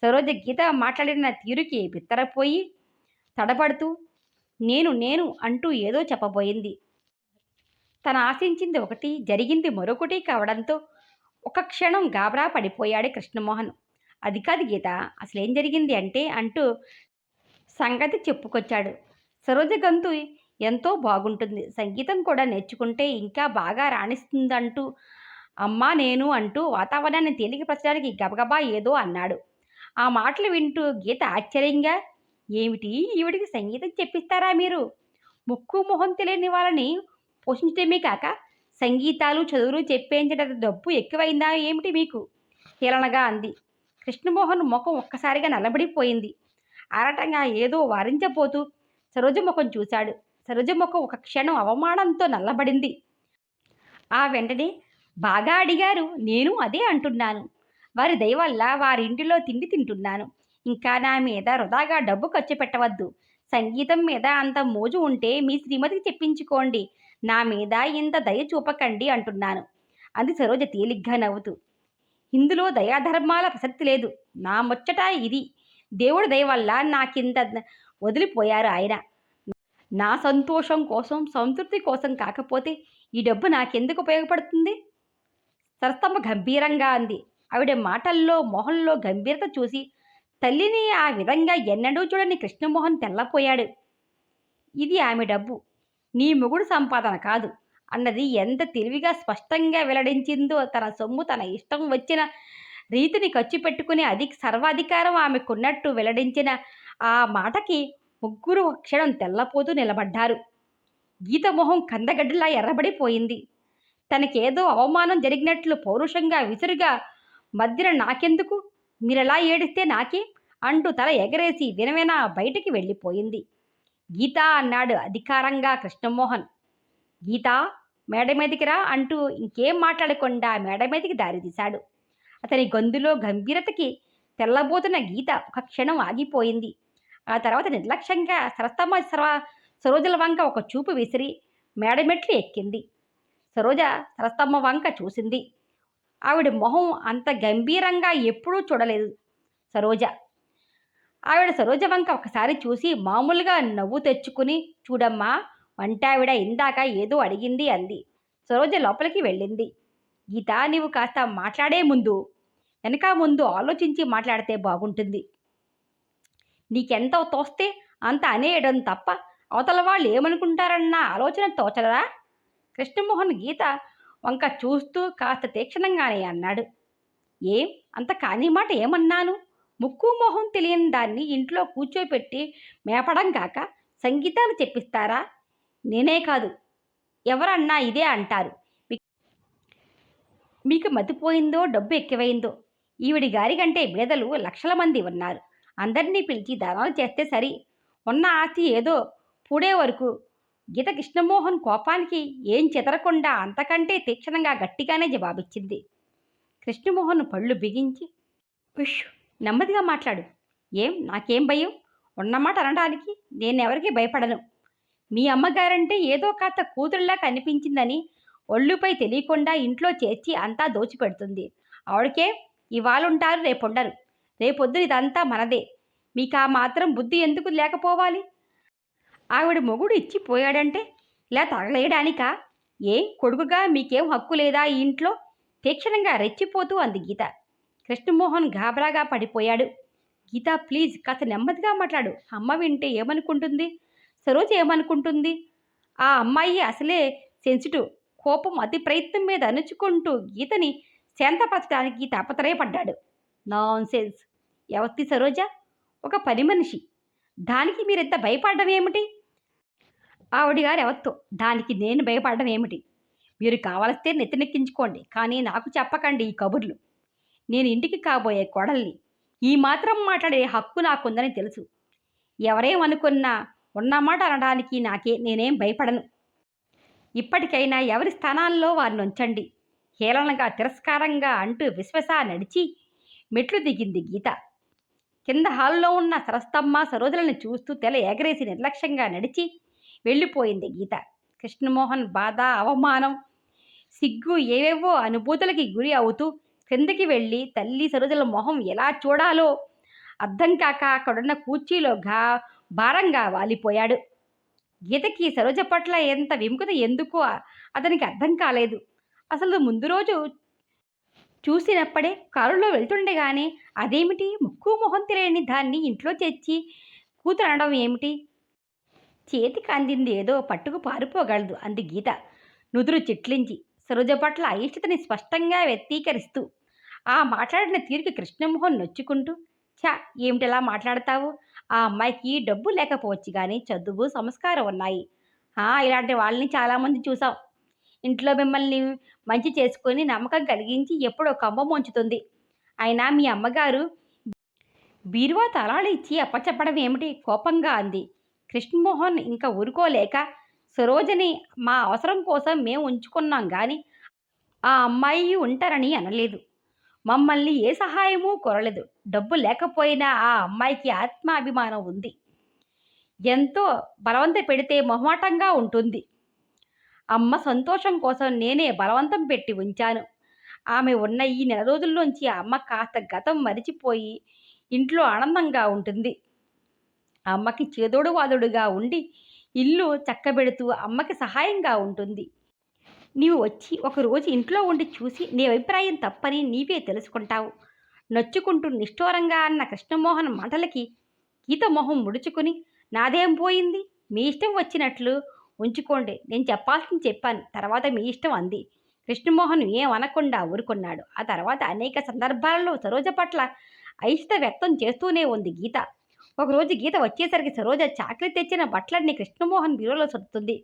[SPEAKER 1] సరోజ గీత మాట్లాడిన తీరుకి బిత్తరపోయి తడబడుతూ నేను నేను అంటూ ఏదో చెప్పబోయింది. తను ఆశించింది ఒకటి, జరిగింది మరొకటి కావడంతో ఒక క్షణం గాబరా పడిపోయాడు కృష్ణమోహన్. అది కాదు గీత, అసలేం జరిగింది అంటే అంటూ సంగతి చెప్పుకొచ్చాడు. సరోజ గొంతు ఎంతో బాగుంటుంది. సంగీతం కూడా నేర్చుకుంటే ఇంకా బాగా రాణిస్తుందంటూ అమ్మా నేను అంటూ వాతావరణాన్ని తేలికపరచడానికి గబగబా ఏదో అన్నాడు. ఆ మాటలు వింటూ గీత ఆశ్చర్యంగా, ఏమిటి, ఈవిడికి సంగీతం చెప్పిస్తారా మీరు? ముక్కు మొహం తెలియని వాళ్ళని పోషించడమే కాక సంగీతాలు చదువులు చెప్పేంతటి డబ్బు ఎక్కువైందా ఏమిటి మీకు? హేళనగా అంది. కృష్ణమోహన్ ముఖం ఒక్కసారిగా నల్లబడిపోయింది. ఆరాటంగా ఏదో వారించబోతూ సరోజ ముఖం చూశాడు. సరోజ ముఖం ఒక క్షణం అవమానంతో నల్లబడింది. ఆ వెంటనే బాగా అడిగారు. నేను అదే అంటున్నాను. వారి దయ వల్ల వారింటిలో తిండి తింటున్నాను. ఇంకా నా మీద వృధాగా డబ్బు ఖర్చు పెట్టవద్దు. సంగీతం మీద అంత మోజు ఉంటే మీ శ్రీమతికి చెప్పించుకోండి. నా మీద ఇంత దయ చూపకండి అంటున్నాను అంది సరోజ తేలిగ్గా నవ్వుతూ. ఇందులో దయాధర్మాల ప్రసక్తి లేదు. నా ముచ్చట ఇది. దేవుడి దయ వల్ల నాకింత వదిలిపోయారు ఆయన. నా సంతోషం కోసం, సంతృప్తి కోసం కాకపోతే ఈ డబ్బు నాకెందుకు ఉపయోగపడుతుంది? సరస్తమ్మ గంభీరంగా అంది. ఆవిడ మాటల్లో, మొహంలో గంభీరత చూసి తల్లిని ఆ విధంగా ఎన్నడూ చూడని కృష్ణమోహన్ తెల్లపోయాడు. ఇది ఆమె డబ్బు, నీ మొగుడు సంపాదన కాదు అన్నది ఎంత తెలివిగా స్పష్టంగా వెల్లడించిందో. తన సొమ్ము తన ఇష్టం వచ్చిన రీతిని ఖర్చు పెట్టుకునే సర్వాధికారం ఆమెకున్నట్టు వెల్లడించిన ఆ మాటకి ముగ్గురు ఒక క్షణం తెల్లపోతూ నిలబడ్డారు. గీత మొహం కందగడ్డలా ఎర్రబడిపోయింది. తనకేదో అవమానం జరిగినట్లు పౌరుషంగా విసురుగా మధ్యన నాకెందుకు, మీరెలా ఏడిస్తే నాకే అంటూ తల ఎగరేసి వినవిన బయటికి వెళ్ళిపోయింది. గీత అన్నాడు అధికారంగా కృష్ణమోహన్. గీత, మేడ మీదికి రా అంటూ ఇంకేం మాట్లాడకుండా మేడ మీదికి దారితీశాడు. అతని గొంతులో గంభీరతకి తెల్లబోతున్న గీత ఒక క్షణం ఆగిపోయింది. ఆ తర్వాత నిర్లక్ష్యంగా సరోజల వంక ఒక చూపు విసిరి మేడమెట్లు ఎక్కింది. సరోజ సరస్తమ్మ వంక చూసింది. ఆవిడ మొహం అంత గంభీరంగా ఎప్పుడూ చూడలేదు సరోజ. ఆవిడ సరోజ వంక ఒకసారి చూసి మామూలుగా నవ్వు తెచ్చుకుని, చూడమ్మా, వంటావిడ ఇందాక ఏదో అడిగింది అంది. సరోజ లోపలికి వెళ్ళింది. గీత, నీవు కాస్త మాట్లాడే ముందు వెనక ముందు ఆలోచించి మాట్లాడితే బాగుంటుంది. నీకెంత తోస్తే అంత అనేయడం తప్ప అవతల వాళ్ళు ఏమనుకుంటారన్న ఆలోచన తోచలరా? కృష్ణమోహన్ గీత వంక చూస్తూ కాస్త తీక్షణంగానే అన్నాడు. ఏం అంత కాని మాట ఏమన్నాను? ముక్కు మొహం తెలియని దాన్ని ఇంట్లో కూర్చోపెట్టి మేపడం కాక సంగీతాలు చెప్పిస్తారా? నేనే కాదు, ఎవరన్నా ఇదే అంటారు. మీకు మతిపోయిందో డబ్బు ఎక్కువైందో? ఈవిడి గారి కంటే బీదలు లక్షల మంది ఉన్నారు. అందరినీ పిలిచి దానాలు చేస్తే సరి. ఉన్న ఆస్తి ఏదో పూడే వరకు. గీత కృష్ణమోహన్ కోపానికి ఏం చెదరకుండా అంతకంటే తీక్షణంగా గట్టిగానే జవాబిచ్చింది. కృష్ణమోహన్ పళ్ళు బిగించి, ఉష్, నెమ్మదిగా మాట్లాడు. ఏం నాకేం భయం? ఉన్నమాట అనడానికి నేనెవరికి భయపడను. మీ అమ్మగారంటే ఏదో కాస్త కూతురులా కనిపించిందని ఒళ్ళుపై తెలియకుండా ఇంట్లో చేర్చి అంతా దోచిపెడుతుంది. ఆవిడకే ఇవాళుంటారు, రేపుండరు. రేపొద్దున ఇదంతా మనదే. మీకు ఆ మాత్రం బుద్ధి ఎందుకు లేకపోవాలి? ఆవిడ మొగుడు ఇచ్చిపోయాడంటే ఇలా తగలేయడానికా? ఏ కొడుకుగా మీకేం హక్కు లేదా ఈ ఇంట్లో? తీక్షణంగా రెచ్చిపోతూ అంది గీత. కృష్ణమోహన్ గాబరాగా పడిపోయాడు. గీత, ప్లీజ్ కాస్త నెమ్మదిగా మాట్లాడు. అమ్మ వింటే ఏమనుకుంటుంది? సరోజ ఏమనుకుంటుంది? ఆ అమ్మాయి అసలే సెన్సిటివ్. కోపం అతి ప్రయత్నం మీద అణుచుకుంటూ గీతని శాంతపరచడానికి తాపత్రయపడ్డాడు. నాన్సెన్స్. ఎవత్తి సరోజ? ఒక పని మనిషి. దానికి మీరెంత భయపడడం ఏమిటి? ఆవిడగారు ఎవత్తో దానికి నేను భయపడడం ఏమిటి? మీరు కావలిస్తే నెత్తినెక్కించుకోండి, కానీ నాకు చెప్పకండి ఈ కబుర్లు. నేను ఇంటికి కాబోయే కోడల్ని. ఈ మాత్రం మాట్లాడే హక్కు నాకుందని తెలుసు. ఎవరేమనుకున్నా ఉన్నమాట అనడానికి నేనేం భయపడను. ఇప్పటికైనా ఎవరి స్థానాల్లో వారిని ఉంచండి. హేళనగా తిరస్కారంగా అంటూ విశ్వస నడిచి మెట్లు దిగింది గీత. కింద హాల్లో ఉన్న సరస్తమ్మ సరోజలను చూస్తూ తెల ఎగరేసి నిర్లక్ష్యంగా నడిచి వెళ్ళిపోయింది గీత. కృష్ణమోహన్ బాధ, అవమానం, సిగ్గు ఏవేవో అనుభూతులకి గురి అవుతూ క్రిందకి వెళ్ళి తల్లి సరోజల మొహం ఎలా చూడాలో అర్థం కాక అక్కడున్న కుర్చీలో భారంగా వాలిపోయాడు. గీతకి సరోజ పట్ల ఎంత విముఖత ఎందుకో అతనికి అర్థం కాలేదు. అసలు ముందు రోజు చూసినప్పుడే కారులో వెళ్తుండగానే అదేమిటి ముక్కు మొహం తెలియని దాన్ని ఇంట్లో తెచ్చి కూతురు అనడం ఏమిటి? చేతికి అందింది ఏదో పట్టుకు పారిపోగలదు అంది గీత నుదురు చిట్లించి, సరోజ పట్ల అయిష్టతని స్పష్టంగా వ్యక్తీకరిస్తూ. ఆ మాట్లాడిన తీరుకి కృష్ణమోహన్ నొచ్చుకుంటూ, ఛా, ఏమిటిలా మాట్లాడతావు? ఆ అమ్మాయికి డబ్బు లేకపోవచ్చు కానీ చదువు, సంస్కారం ఉన్నాయి. ఇలాంటి వాళ్ళని చాలామంది చూసాం. ఇంట్లో మిమ్మల్ని మంచి చేసుకొని నమ్మకం కలిగించి ఎప్పుడో కంబం ఉంచుతుంది. అయినా మీ అమ్మగారు బీరువా తాళాలు ఇచ్చి అప్పచెప్పడం ఏమిటి? కోపంగా అంది. కృష్ణమోహన్ ఇంకా ఊరుకోలేక, సరోజని మా అవసరం కోసం మేము ఉంచుకున్నాం కానీ ఆ అమ్మాయి ఉంటారని అనలేదు. మమ్మల్ని ఏ సహాయమూ కోరలేదు. డబ్బు లేకపోయినా ఆ అమ్మాయికి ఆత్మాభిమానం ఉంది. ఎంతో బలవంత పెడితే మొహమాటంగా ఉంటుంది. అమ్మ సంతోషం కోసం నేనే బలవంతం పెట్టి ఉంచాను. ఆమె ఉన్న ఈ నెల రోజుల్లోంచి అమ్మ కాస్త గతం మరిచిపోయి ఇంట్లో ఆనందంగా ఉంటుంది. అమ్మకి చేదోడు వాదుడుగా ఉండి ఇల్లు చక్కబెడుతూ అమ్మకి సహాయంగా ఉంటుంది. నీవు వచ్చి ఒకరోజు ఇంట్లో ఉండి చూసి నీ అభిప్రాయం తప్పని నీవే తెలుసుకుంటావు. నొచ్చుకుంటూ నిష్ఠూరంగా అన్న కృష్ణమోహన్ మాటలకి గీత మొహం ముడుచుకుని, నాదేం పోయింది? మీ ఇష్టం వచ్చినట్లు ఉంచుకోండి. నేను చెప్పాల్సింది చెప్పాను, తర్వాత మీ ఇష్టం అంది. కృష్ణమోహన్ ఏం అనకుండా ఊరుకున్నాడు. ఆ తర్వాత అనేక సందర్భాలలో సరోజ పట్ల అయిష్టత వ్యక్తం చేస్తూనే ఉంది గీత. ఒకరోజు గీత వచ్చేసరికి సరోజ చాకలి తెచ్చిన బట్టలన్నీ కృష్ణమోహన్ బీరోలో సర్దుతుంది.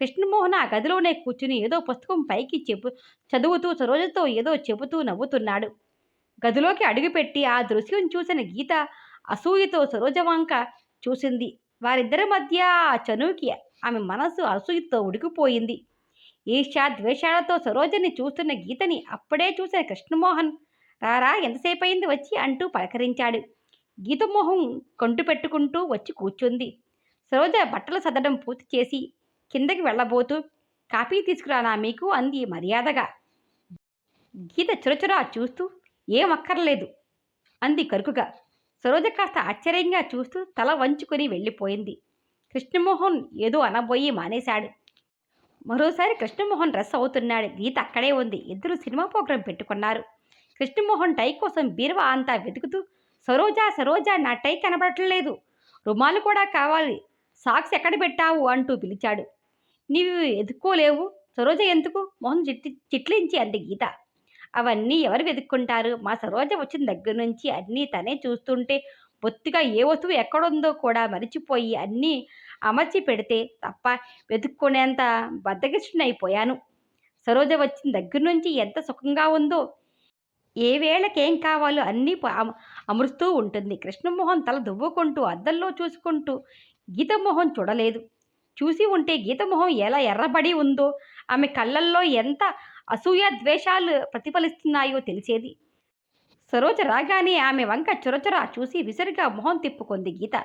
[SPEAKER 1] కృష్ణమోహన్ ఆ గదిలోనే కూర్చుని ఏదో పుస్తకం పైకి చదువుతూ సరోజతో ఏదో చెబుతూ నవ్వుతున్నాడు. గదిలోకి అడుగుపెట్టి ఆ దృశ్యం చూసిన గీత అసూయతో సరోజ వంక చూసింది. వారిద్దరి మధ్య ఆ చనువుకి ఆమె మనసు అసూయతో ఉడికిపోయింది. ఈర్ష్య ద్వేషాలతో సరోజని చూస్తున్న గీతని అప్పుడే చూసిన కృష్ణమోహన్, రారా, ఎంతసేపయింది వచ్చి అంటూ పలకరించాడు. గీతమోహం కంటు పెట్టుకుంటూ వచ్చి కూర్చుంది. సరోజ బట్టలు సర్దడం పూర్తి చేసి కిందకి వెళ్ళబోతూ, కాఫీ తీసుకురానా మీకు అంది మర్యాదగా. గీత చురచురా చూస్తూ, ఏం అక్కర్లేదు అంది కరుకుగా. సరోజ కాస్త ఆశ్చర్యంగా చూస్తూ తల వంచుకొని వెళ్ళిపోయింది. కృష్ణమోహన్ ఏదో అనబోయి మానేశాడు. మరోసారి కృష్ణమోహన్ డ్రెస్ అవుతున్నాడు. గీత అక్కడే ఉంది. ఇద్దరు సినిమా ప్రోగ్రాం పెట్టుకున్నారు. కృష్ణమోహన్ టై కోసం బీరువా అంతా వెతుకుతూ, సరోజా సరోజా నా టై కనబడట్లేదు, రుమాలు కూడా కావాలి, సాక్స్ ఎక్కడ పెట్టావు అంటూ పిలిచాడు. నీవు ఎదుక్కోలేవు, సరోజ ఎందుకు, మొహం చిట్లించి అంది గీత. అవన్నీ ఎవరు వెతుక్కుంటారు, మా సరోజ వచ్చిన దగ్గర నుంచి అన్నీ తనే చూస్తుంటే బొత్తిగా ఏ వస్తువు ఎక్కడుందో కూడా మరిచిపోయి అన్నీ అమర్చి పెడితే తప్ప వెతుక్కునేంత బద్దకిష్టునైపోయాను. సరోజ వచ్చిన దగ్గర నుంచి ఎంత సుఖంగా ఉందో, ఏ వేళకేం కావాలో అన్నీ అమరుస్తూ ఉంటుంది. కృష్ణమోహన్ తల దువ్వుకుంటూ అద్దంలో చూసుకుంటూ గీతమోహం చూడలేదు. చూసి ఉంటే గీతమోహం ఎలా ఎర్రబడి ఉందో, ఆమె కళ్ళల్లో ఎంత అసూయ ద్వేషాలు ప్రతిఫలిస్తున్నాయో తెలిసేది. సరోజ రాగానే ఆమె వంక చొరచొర చూసి విసురుగా మొహం తిప్పుకుంది గీత.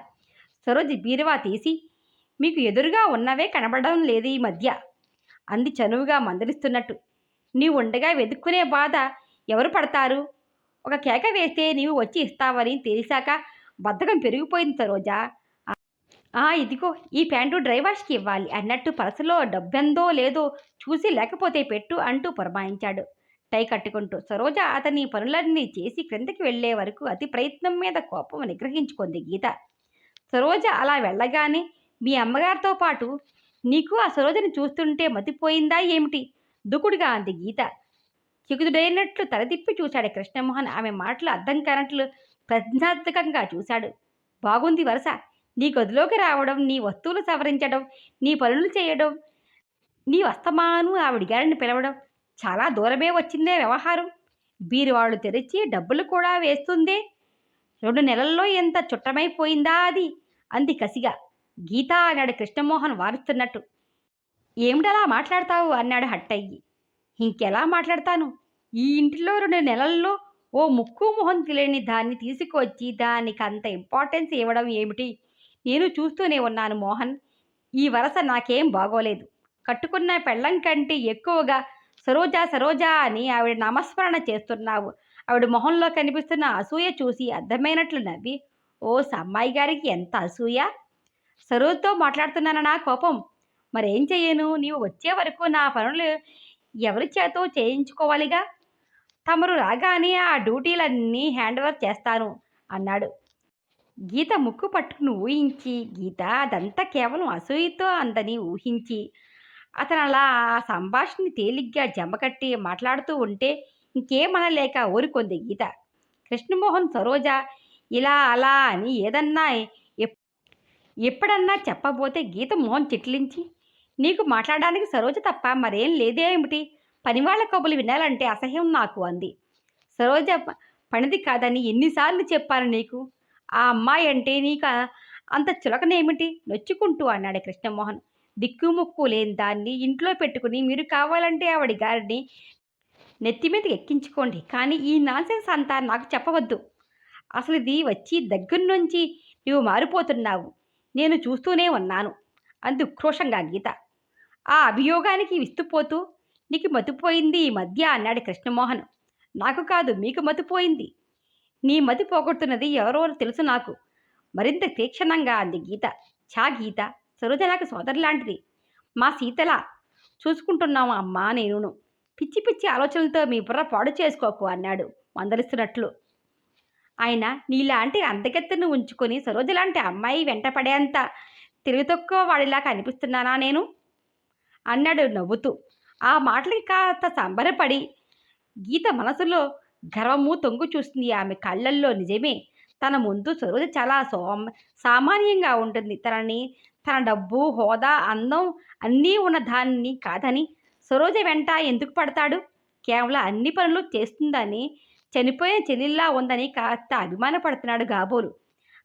[SPEAKER 1] సరోజ బీరువా తీసి, మీకు ఎదురుగా ఉన్నవే కనబడడం లేదు ఈ మధ్య అంది చనువుగా మందలిస్తున్నట్టు. నీవు ఉండగా వెతుక్కునే బాధ ఎవరు పడతారు? ఒక కేక వేస్తే నీవు వచ్చి ఇస్తావని తెలిసాక బద్ధకం పెరిగిపోయింది సరోజా. ఇదిగో ఈ ప్యాంటు డ్రైవర్స్కి ఇవ్వాలి అన్నట్టు పరసలో డబ్బెందో లేదో చూసి లేకపోతే పెట్టు అంటూ పురమాయించాడు టై కట్టుకుంటూ. సరోజ అతని పనులన్నీ చేసి క్రిందకి వెళ్లే వరకు అతి ప్రయత్నం మీద కోపం నిగ్రహించుకుంది గీత. సరోజ అలా వెళ్ళగానే, మీ అమ్మగారితో పాటు నీకు ఆ సరోజని చూస్తుంటే మతిపోయిందా ఏమిటి దుకుడుగా అంది గీత. చిగుదుడైనట్లు తలతిప్పి చూశాడు కృష్ణమోహన్. ఆమె మాటలు అర్థం కానట్లు ప్రజ్ఞార్థకంగా చూశాడు. బాగుంది వరుస, నీ గదిలోకి రావడం, నీ వస్తువులు సవరించడం, నీ పనులు చేయడం, నీ వస్తమాను ఆవిడ గారిని పిలవడం, చాలా దూరమే వచ్చిందే వ్యవహారం. బీరువాళ్ళు తెరిచి డబ్బులు కూడా వేస్తుందే, 2 నెలల్లో ఎంత చుట్టమైపోయిందా అది అంది కసిగా. గీత అన్నాడు కృష్ణమోహన్ వారుస్తున్నట్టు. ఏమిటలా మాట్లాడతావు అన్నాడు హట్టయ్యి. ఇంకెలా మాట్లాడతాను, ఈ ఇంటిలో 2 నెలల్లో ఓ ముక్కు మొహం తెలియని దాన్ని తీసుకొచ్చి దానికి అంత ఇంపార్టెన్స్ ఇవ్వడం ఏమిటి? నేను చూస్తూనే ఉన్నాను మోహన్, ఈ వరస నాకేం బాగోలేదు. కట్టుకున్న పెళ్ళం కంటే ఎక్కువగా సరోజా సరోజా అని ఆవిడ నామస్మరణ చేస్తున్నావు. ఆవిడ మొహంలో కనిపిస్తున్న అసూయ చూసి అర్థమైనట్లు నవ్వి, ఓ సమ్మాయి గారికి ఎంత అసూయ, సరోజతో మాట్లాడుతున్నానన్నా కోపం, మరేం చెయ్యను, నీవు వచ్చే వరకు నా పనులు ఎవరి చేతో చేయించుకోవాలిగా, తమరు రాగానే ఆ డ్యూటీలన్నీ హ్యాండ్ ఓవర్ చేస్తాను అన్నాడు. గీత ముక్కు పట్టుకుని ఊహించి, గీత అదంతా కేవలం అసూయతో అందని ఊహించి, అతను అలా ఆ సంభాషణని తేలిగ్గా జమకట్టి మాట్లాడుతూ ఉంటే ఇంకేమనలేక ఊరుకుంది గీత. కృష్ణమోహన్ సరోజ ఇలా అలా అని ఏదన్నా ఎప్పుడన్నా చెప్పబోతే గీత మొహం చిట్లించి, నీకు మాట్లాడడానికి సరోజ తప్ప మరేం లేదేమిటి, పనివాళ్ల కబులు వినాలంటే అసహ్యం నాకు అంది. సరోజ పనిది కాదని ఎన్నిసార్లు చెప్పాను నీకు, ఆ అమ్మాయి అంటే నీకు అంత చులకనేమిటి నొచ్చుకుంటూ అన్నాడు కృష్ణమోహన్. దిక్కుముక్కు లేని దాన్ని ఇంట్లో పెట్టుకుని మీరు కావాలంటే ఆవిడ గారిని నెత్తిమీద ఎక్కించుకోండి, కానీ ఈ నాన్సెన్స్ అంతా నాకు చెప్పవద్దు. అసలు ఇది వచ్చి దగ్గర నుంచి నువ్వు మారిపోతున్నావు, నేను చూస్తూనే ఉన్నాను అంది ఉక్రోషంగా గీత. ఆ అభియోగానికి విస్తుపోతూ, నీకు మతిపోయింది ఈ మధ్య అన్నాడు కృష్ణమోహన్. నాకు కాదు, మీకు మతిపోయింది. నీ మతి పోగొడుతున్నది ఎవరో తెలుసు నాకు మరింత తీక్షణంగా అంది గీత. చా గీత, సరోజ నాకు సోదరులాంటిది, మా సీతలా చూసుకుంటున్నాము అమ్మా నేనును. పిచ్చి పిచ్చి ఆలోచనలతో మీ బుర్ర పాడు చేసుకోకు అన్నాడు మందలిస్తున్నట్లు. ఆయన నీలాంటి అందగత్తెను ఉంచుకొని సరోజలాంటి అమ్మాయి వెంట పడేంత తెలివితక్కువ వాడిలా కనిపిస్తున్నానా నేను అన్నాడు నవ్వుతూ. ఆ మాటలకి కాస్త సంబరపడి గీత మనసులో గర్వము తొంగు చూస్తుంది. ఆమె కళ్ళల్లో నిజమే, తన ముందు సరోజ చాలా సామాన్యంగా ఉంటుంది. తన డబ్బు, హోదా, అందం అన్నీ ఉన్న దాన్ని కాదని సరోజ వెంట ఎందుకు పడతాడు? కేవలం అన్ని పనులు చేస్తుందని, చనిపోయిన చెల్లిల్లా ఉందని కాస్త అభిమానపడుతున్నాడు కాబోలు.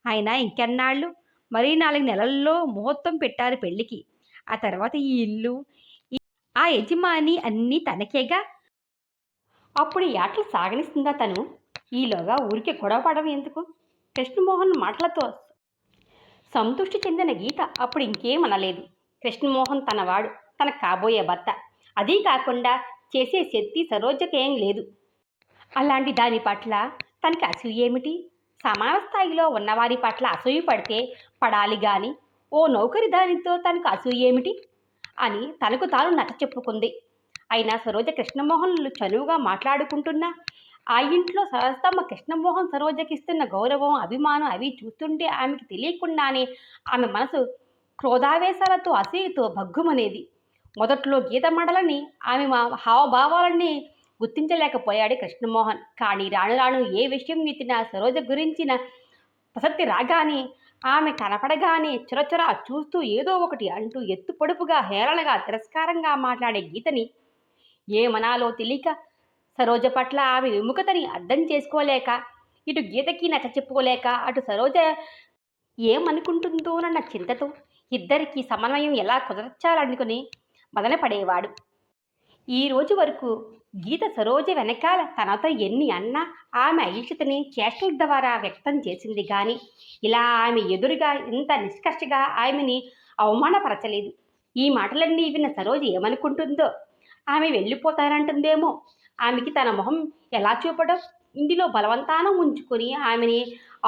[SPEAKER 1] ఆయన ఇంకెన్నాళ్ళు, మరీ 4 నెలల్లో ముహూర్తం పెట్టారు పెళ్లికి. ఆ తర్వాత ఈ ఇల్లు, ఆ యజమాని అన్నీ తనకేగా. అప్పుడు ఈ ఆటలు సాగనిస్తుందా తను? ఈలోగా ఊరికే గొడవపడడం ఎందుకు? కృష్ణమోహన్ మాటలతో సంతృష్టి చెందిన గీత అప్పుడు ఇంకేమనలేదు. కృష్ణమోహన్ తనవాడు, తనకు కాబోయే భర్త. అదీ కాకుండా చేసే శక్తి సరోజకేం లేదు. అలాంటి దాని పట్ల తనకి అసూయేమిటి? సమాన స్థాయిలో ఉన్నవారి పట్ల అసూయ పడితే పడాలి గాని ఓ నౌకరి దానితో తనకు అసూయ ఏమిటి అని తనకు తాను నచ్చ చెప్పుకుంది. అయినా సరోజ కృష్ణమోహన్లు చనువుగా మాట్లాడుకుంటున్నా ఆ ఇంట్లో సరస్తమ్మ కృష్ణమోహన్ సరోజకిస్తున్న గౌరవం, అభిమానం అవి చూస్తుంటే ఆమెకి తెలియకుండానే ఆమె మనసు క్రోధావేశాలతో, అసూయతో భగ్గుమనేది. మొదట్లో గీత మండలని ఆమె హావభావాలని గుర్తించలేకపోయాడు కృష్ణమోహన్. కానీ రాను రాను ఏ విషయం ఎత్తినా సరోజ గురించిన ప్రసక్తి రాగానే, ఆమె కనపడగానే చొరచొర చూస్తూ ఏదో ఒకటి అంటూ ఎత్తు పొడుపుగా, హేళనగా, తిరస్కారంగా మాట్లాడే గీతని ఏమనాలో తెలియక సరోజ పట్ల ఆమె విముఖతని అర్థం చేసుకోలేక, ఇటు గీతకి నచ్చ చెప్పుకోలేక, అటు సరోజ ఏమనుకుంటుందోనన్న చింతతో ఇద్దరికీ సమన్వయం ఎలా కుదర్చాలనుకుని మదనపడేవాడు. ఈ రోజు వరకు గీత సరోజ వెనకాల తనతో ఎన్ని అన్నా ఆమె అయిష్టతని చేష్టల ద్వారా వ్యక్తం చేసింది కానీ ఇలా ఆమె ఎదురుగా ఇంత నిష్కర్షగా ఆమెని అవమానపరచలేదు. ఈ మాటలన్నీ విన్న సరోజ ఏమనుకుంటుందో, ఆమె వెళ్ళిపోతానంటుందేమో, ఆమెకి తన మొహం ఎలా చూపడం, ఇందులో బలవంతాన ఉంచుకొని ఆమెని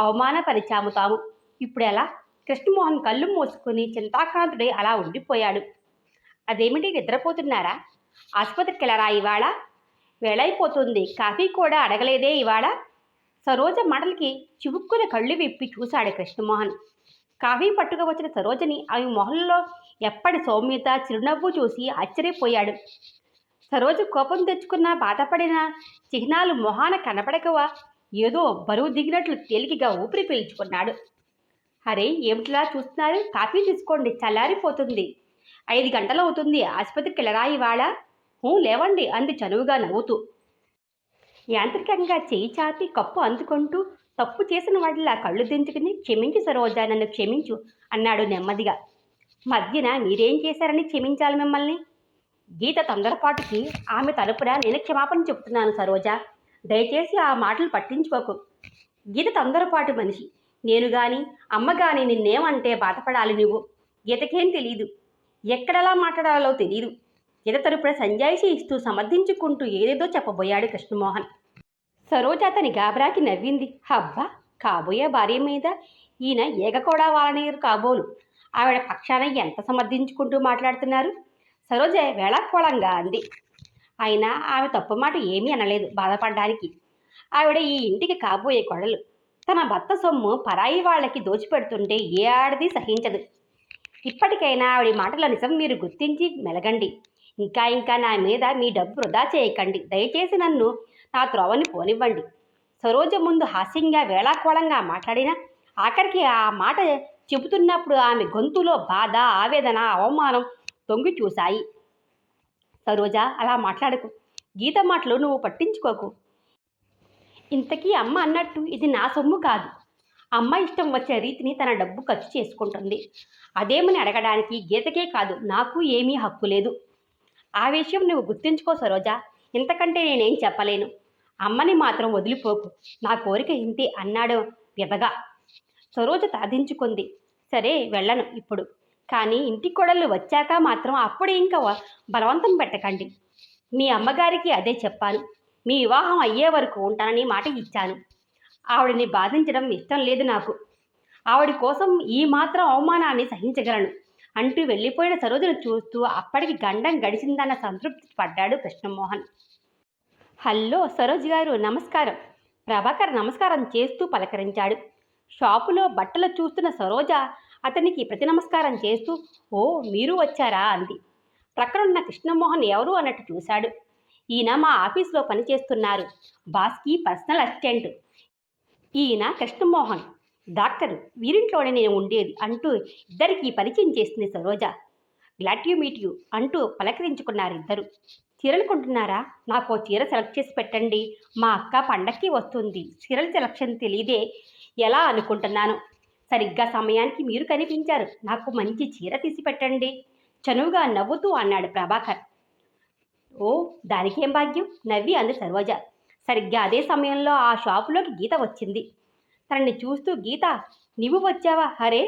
[SPEAKER 1] అవమానపరిచాము తాము. ఇప్పుడెలా? కృష్ణమోహన్ కళ్ళు మూసుకొని చింతాక్రాంతుడై అలా ఉండిపోయాడు. అదేమిటి, నిద్రపోతున్నారా? ఆసుపత్రికి వెళ్ళరా ఇవాళ? వేళైపోతుంది, కాఫీ కూడా అడగలేదే ఇవాళ? సరోజ మాటలకి చివుక్కున కళ్ళు విప్పి చూశాడు కృష్ణమోహన్. కాఫీ పట్టుకు వచ్చిన సరోజని ఆమె మొహంలో ఎప్పటి సౌమ్యత, చిరునవ్వు చూసి ఆశ్చర్యపోయాడు. సరోజ కోపం తెచ్చుకున్న, బాధపడిన చిహ్నాలు మొహాన కనపడకవా ఏదో బరువు దిగినట్లు తేలికగా ఊపిరి పీల్చుకున్నాడు. అరే, ఏమిటిలా చూస్తున్నారు? కాఫీ తీసుకోండి, చల్లారిపోతుంది. 5 గంటలు అవుతుంది, ఆసుపత్రికి వెళ్ళరా ఇవాళ? లేవండి అంది చనువుగా నవ్వుతూ. యాంత్రికంగా చేయి చాపి కప్పు అందుకుంటూ తప్పు చేసిన వాడిలా కళ్ళు దించుకుని, క్షమించు సరోజ, నన్ను క్షమించు అన్నాడు నెమ్మదిగా. మధ్యన మీరేం చేశారని క్షమించాలి మిమ్మల్ని? గీత తొందరపాటుకి ఆమె తరపున నేను క్షమాపణ చెబుతున్నాను సరోజ, దయచేసి ఆ మాటలు పట్టించుకోకు. గీత తొందరపాటు మనిషి. నేను గాని అమ్మ గాని నిన్నేమంటే బాధపడాలి నువ్వు. గీతకేం తెలీదు, ఎక్కడలా మాట్లాడాలో తెలీదు. గీత తరపున సంజాయిషి ఇస్తూ సమర్థించుకుంటూ ఏదేదో చెప్పబోయాడు కృష్ణమోహన్. సరోజ అతని గాబరాకి నవ్వింది. అబ్బా, కాబోయే భార్య మీద ఈయన ఏగ కూడా వాలనీరు కాబోలు. ఆవిడ పక్షాన ఎంత సమర్థించుకుంటూ మాట్లాడుతున్నారు? సరోజ వేళాకోళంగా అంది. అయినా ఆమె తప్పు మాట ఏమీ అనలేదు బాధపడ్డానికి. ఆవిడ ఈ ఇంటికి కాబోయే కోడలు. తన భర్త సొమ్ము పరాయి వాళ్ళకి దోచిపెడుతుంటే ఏ ఆడది సహించదు. ఇప్పటికైనా ఆవిడ మాటల నిజం మీరు గుర్తించి మెలగండి. ఇంకా నా మీద మీ డబ్బు వృధా చేయకండి. దయచేసి నన్ను నా త్రోవని పోనివ్వండి. సరోజ ముందు హాస్యంగా, వేళాకోళంగా మాట్లాడినా ఆఖరికి ఆ మాట చెబుతున్నప్పుడు ఆమె గొంతులో బాధ, ఆవేదన, అవమానం తొంగి చూశాయి. సరోజ, అలా మాట్లాడకు. గీత మాటలు నువ్వు పట్టించుకోకు. ఇంతకీ అమ్మ అన్నట్టు ఇది నా సొమ్ము కాదు. అమ్మ ఇష్టం వచ్చే రీతిని తన డబ్బు ఖర్చు చేసుకుంటుంది. అదేమని అడగడానికి గీతకే కాదు నాకు ఏమీ హక్కు లేదు. ఆ విషయం నువ్వు గుర్తుంచుకో సరోజ. ఇంతకంటే నేనేం చెప్పలేను. అమ్మని మాత్రం వదిలిపోకు. నా కోరిక ఇంతే అన్నాడు వ్యధగా. సరోజ తలదించుకుంది. సరే, వెళ్ళను ఇప్పుడు. కానీ ఇంటి కోడళ్ళు వచ్చాక మాత్రం అప్పుడు ఇంకా బలవంతం పెట్టకండి. మీ అమ్మగారికి అదే చెప్పాను. మీ వివాహం అయ్యే వరకు ఉంటానని మాట ఇచ్చాను. ఆవిడని బాధించడం ఇష్టం లేదు నాకు. ఆవిడ కోసం ఈ మాత్రం అవమానాన్ని సహించగలను అంటూ వెళ్ళిపోయిన సరోజను చూస్తూ అప్పటికి గండం గడిచిందన్న సంతృప్తి పడ్డాడు కృష్ణమోహన్. హలో సరోజ్ గారు, నమస్కారం. ప్రభాకర్ నమస్కారం చేస్తూ పలకరించాడు. షాపులో బట్టలు చూస్తున్న సరోజ అతనికి ప్రతి నమస్కారం చేస్తూ, ఓ మీరు వచ్చారా అంది. ప్రక్కనున్న కృష్ణమోహన్ ఎవరు అన్నట్టు చూశాడు. ఈయన మా ఆఫీస్లో పనిచేస్తున్నారు. బాస్కి పర్సనల్ అసిస్టెంట్. ఈయన కృష్ణమోహన్ డాక్టరు. వీరింట్లోనే నేను ఉండేది అంటూ ఇద్దరికీ పరిచయం చేసింది Saroja. Glad to meet you అంటూ పలకరించుకున్నారు ఇద్దరు. చీరలు కొంటున్నారా? నాకు చీర సెలెక్ట్ చేసి పెట్టండి. మా అక్క పండక్కి వస్తుంది. చీరల సెలక్షన్ తెలియదే ఎలా అనుకుంటున్నాను. సరిగ్గా సమయానికి మీరు కనిపించారు. నాకు మంచి చీర తీసి పెట్టండి చనువుగా నవ్వుతూ అన్నాడు ప్రభాకర్. ఓ, దానికేం భాగ్యం నవ్వి అంది సరోజ. సరిగ్గా అదే సమయంలో ఆ షాపులోకి గీత వచ్చింది. తనని చూస్తూ, గీత నీవు వచ్చావా? హరే,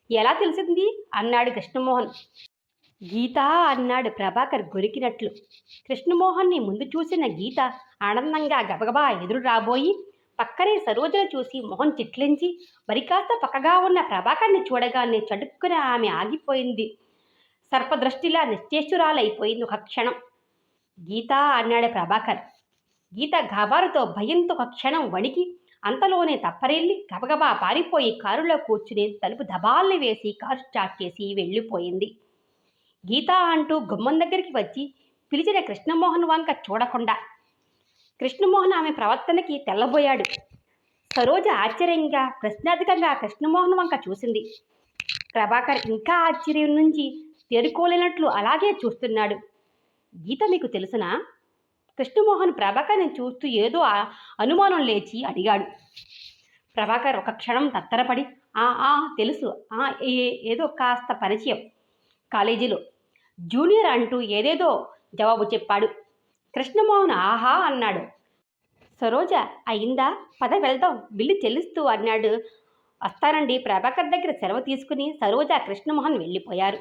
[SPEAKER 1] ఎలా తెలిసింది అన్నాడు కృష్ణమోహన్. గీత అన్నాడు ప్రభాకర్ గొరికినట్లు. కృష్ణమోహన్ని ముందు చూసిన గీత ఆనందంగా గబగబా ఎదురు రాబోయి పక్కనే సరోజను చూసి మొహం చిట్లించి మరికాస్త పక్కగా ఉన్న ప్రభాకర్ని చూడగానే చటుక్కున ఆమె ఆగిపోయింది. సర్పదృష్టిలా నిశ్చేష్టురాలైపోయింది ఒక క్షణం. గీత అన్నాడు ప్రభాకర్. గీత గాబారుతో భయంతో ఒక క్షణం వణికి అంతలోనే తప్పరెళ్ళి గబగబా పారిపోయి కారులో కూర్చుని తలుపు దబాల్ని వేసి కారు స్టార్ట్ చేసి వెళ్ళిపోయింది. గీత అంటూ గుమ్మం దగ్గరికి వచ్చి పిలిచిన కృష్ణమోహన్ వంక చూడకుండా కృష్ణమోహన్ ఆమె ప్రవర్తనకి తెల్లబోయాడు. సరోజ ఆశ్చర్యంగా ప్రశ్నార్థకంగా కృష్ణమోహన్ వంక చూసింది. ప్రభాకర్ ఇంకా ఆశ్చర్యం నుంచి తేరుకోలేనట్లు అలాగే చూస్తున్నాడు. గీత మీకు తెలుసునా? కృష్ణమోహన్ ప్రభాకర్ని చూస్తూ ఏదో అనుమానం లేచి అడిగాడు. ప్రభాకర్ ఒక క్షణం తత్తరపడి తెలుసు, ఏదో కాస్త పరిచయం, కాలేజీలో జూనియర్ అంటూ ఏదేదో జవాబు చెప్పాడు. కృష్ణమోహన్ ఆహా అన్నాడు. సరోజ అయిందా, పద వెళ్దాం, బిల్లు చెల్లిస్తూ అన్నాడు. వస్తానండి. ప్రభాకర్ దగ్గర సెలవు తీసుకుని సరోజ కృష్ణమోహన్ వెళ్ళిపోయారు.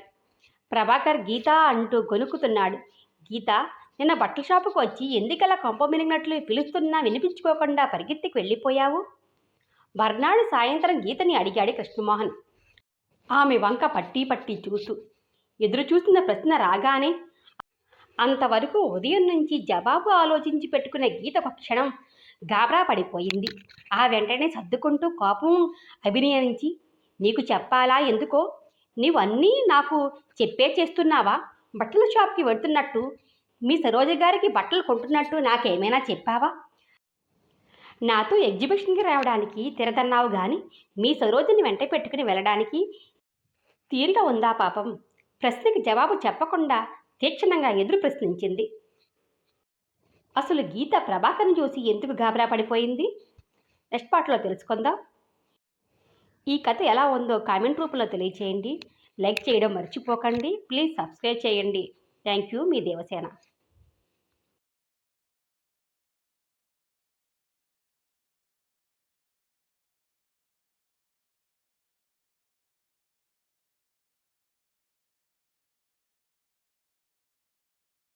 [SPEAKER 1] ప్రభాకర్ గీత అంటూ గొనుక్కుతున్నాడు. గీత, నిన్న బట్టల షాపుకు వచ్చి ఎందుకలా కొంప మినిగినట్లు పిలుస్తున్నా వినిపించుకోకుండా పరిగెత్తికి వెళ్ళిపోయావు? మర్నాడు సాయంత్రం గీతని అడిగాడు కృష్ణమోహన్. ఆమె వంక పట్టి పట్టి చూస్తూ ఎదురు చూసిన ప్రశ్న రాగానే అంతవరకు ఉదయం నుంచి జవాబు ఆలోచించి పెట్టుకున్న గీత ఒక క్షణం గాబరా పడిపోయింది. ఆ వెంటనే సర్దుకుంటూ కోపం అభినయించి, నీకు చెప్పాలా ఎందుకో? నీవన్నీ నాకు చెప్పే చేస్తున్నావా? బట్టల షాప్కి వెళ్తున్నట్టు, మీ సరోజ గారికి బట్టలు కొంటున్నట్టు నాకేమైనా చెప్పావా? నాతో ఎగ్జిబిషన్కి రావడానికి తిరదన్నావు గాని మీ సరోజని వెంట పెట్టుకుని వెళ్ళడానికి తీరిక ఉందా పాపం? ప్రశ్నకి జవాబు చెప్పకుండా తీక్షణంగా ఎదురు ప్రశ్నించింది. అసలు గీత ప్రభాకర్ని చూసి ఎందుకు గాబరా పడిపోయింది? నెక్స్ట్ పార్ట్లో తెలుసుకుందాం. ఈ కథ ఎలా ఉందో కామెంట్ రూపంలో తెలియచేయండి. లైక్ చేయడం మర్చిపోకండి. ప్లీజ్ సబ్స్క్రైబ్ చేయండి. Thank you. మీ దేవసేన.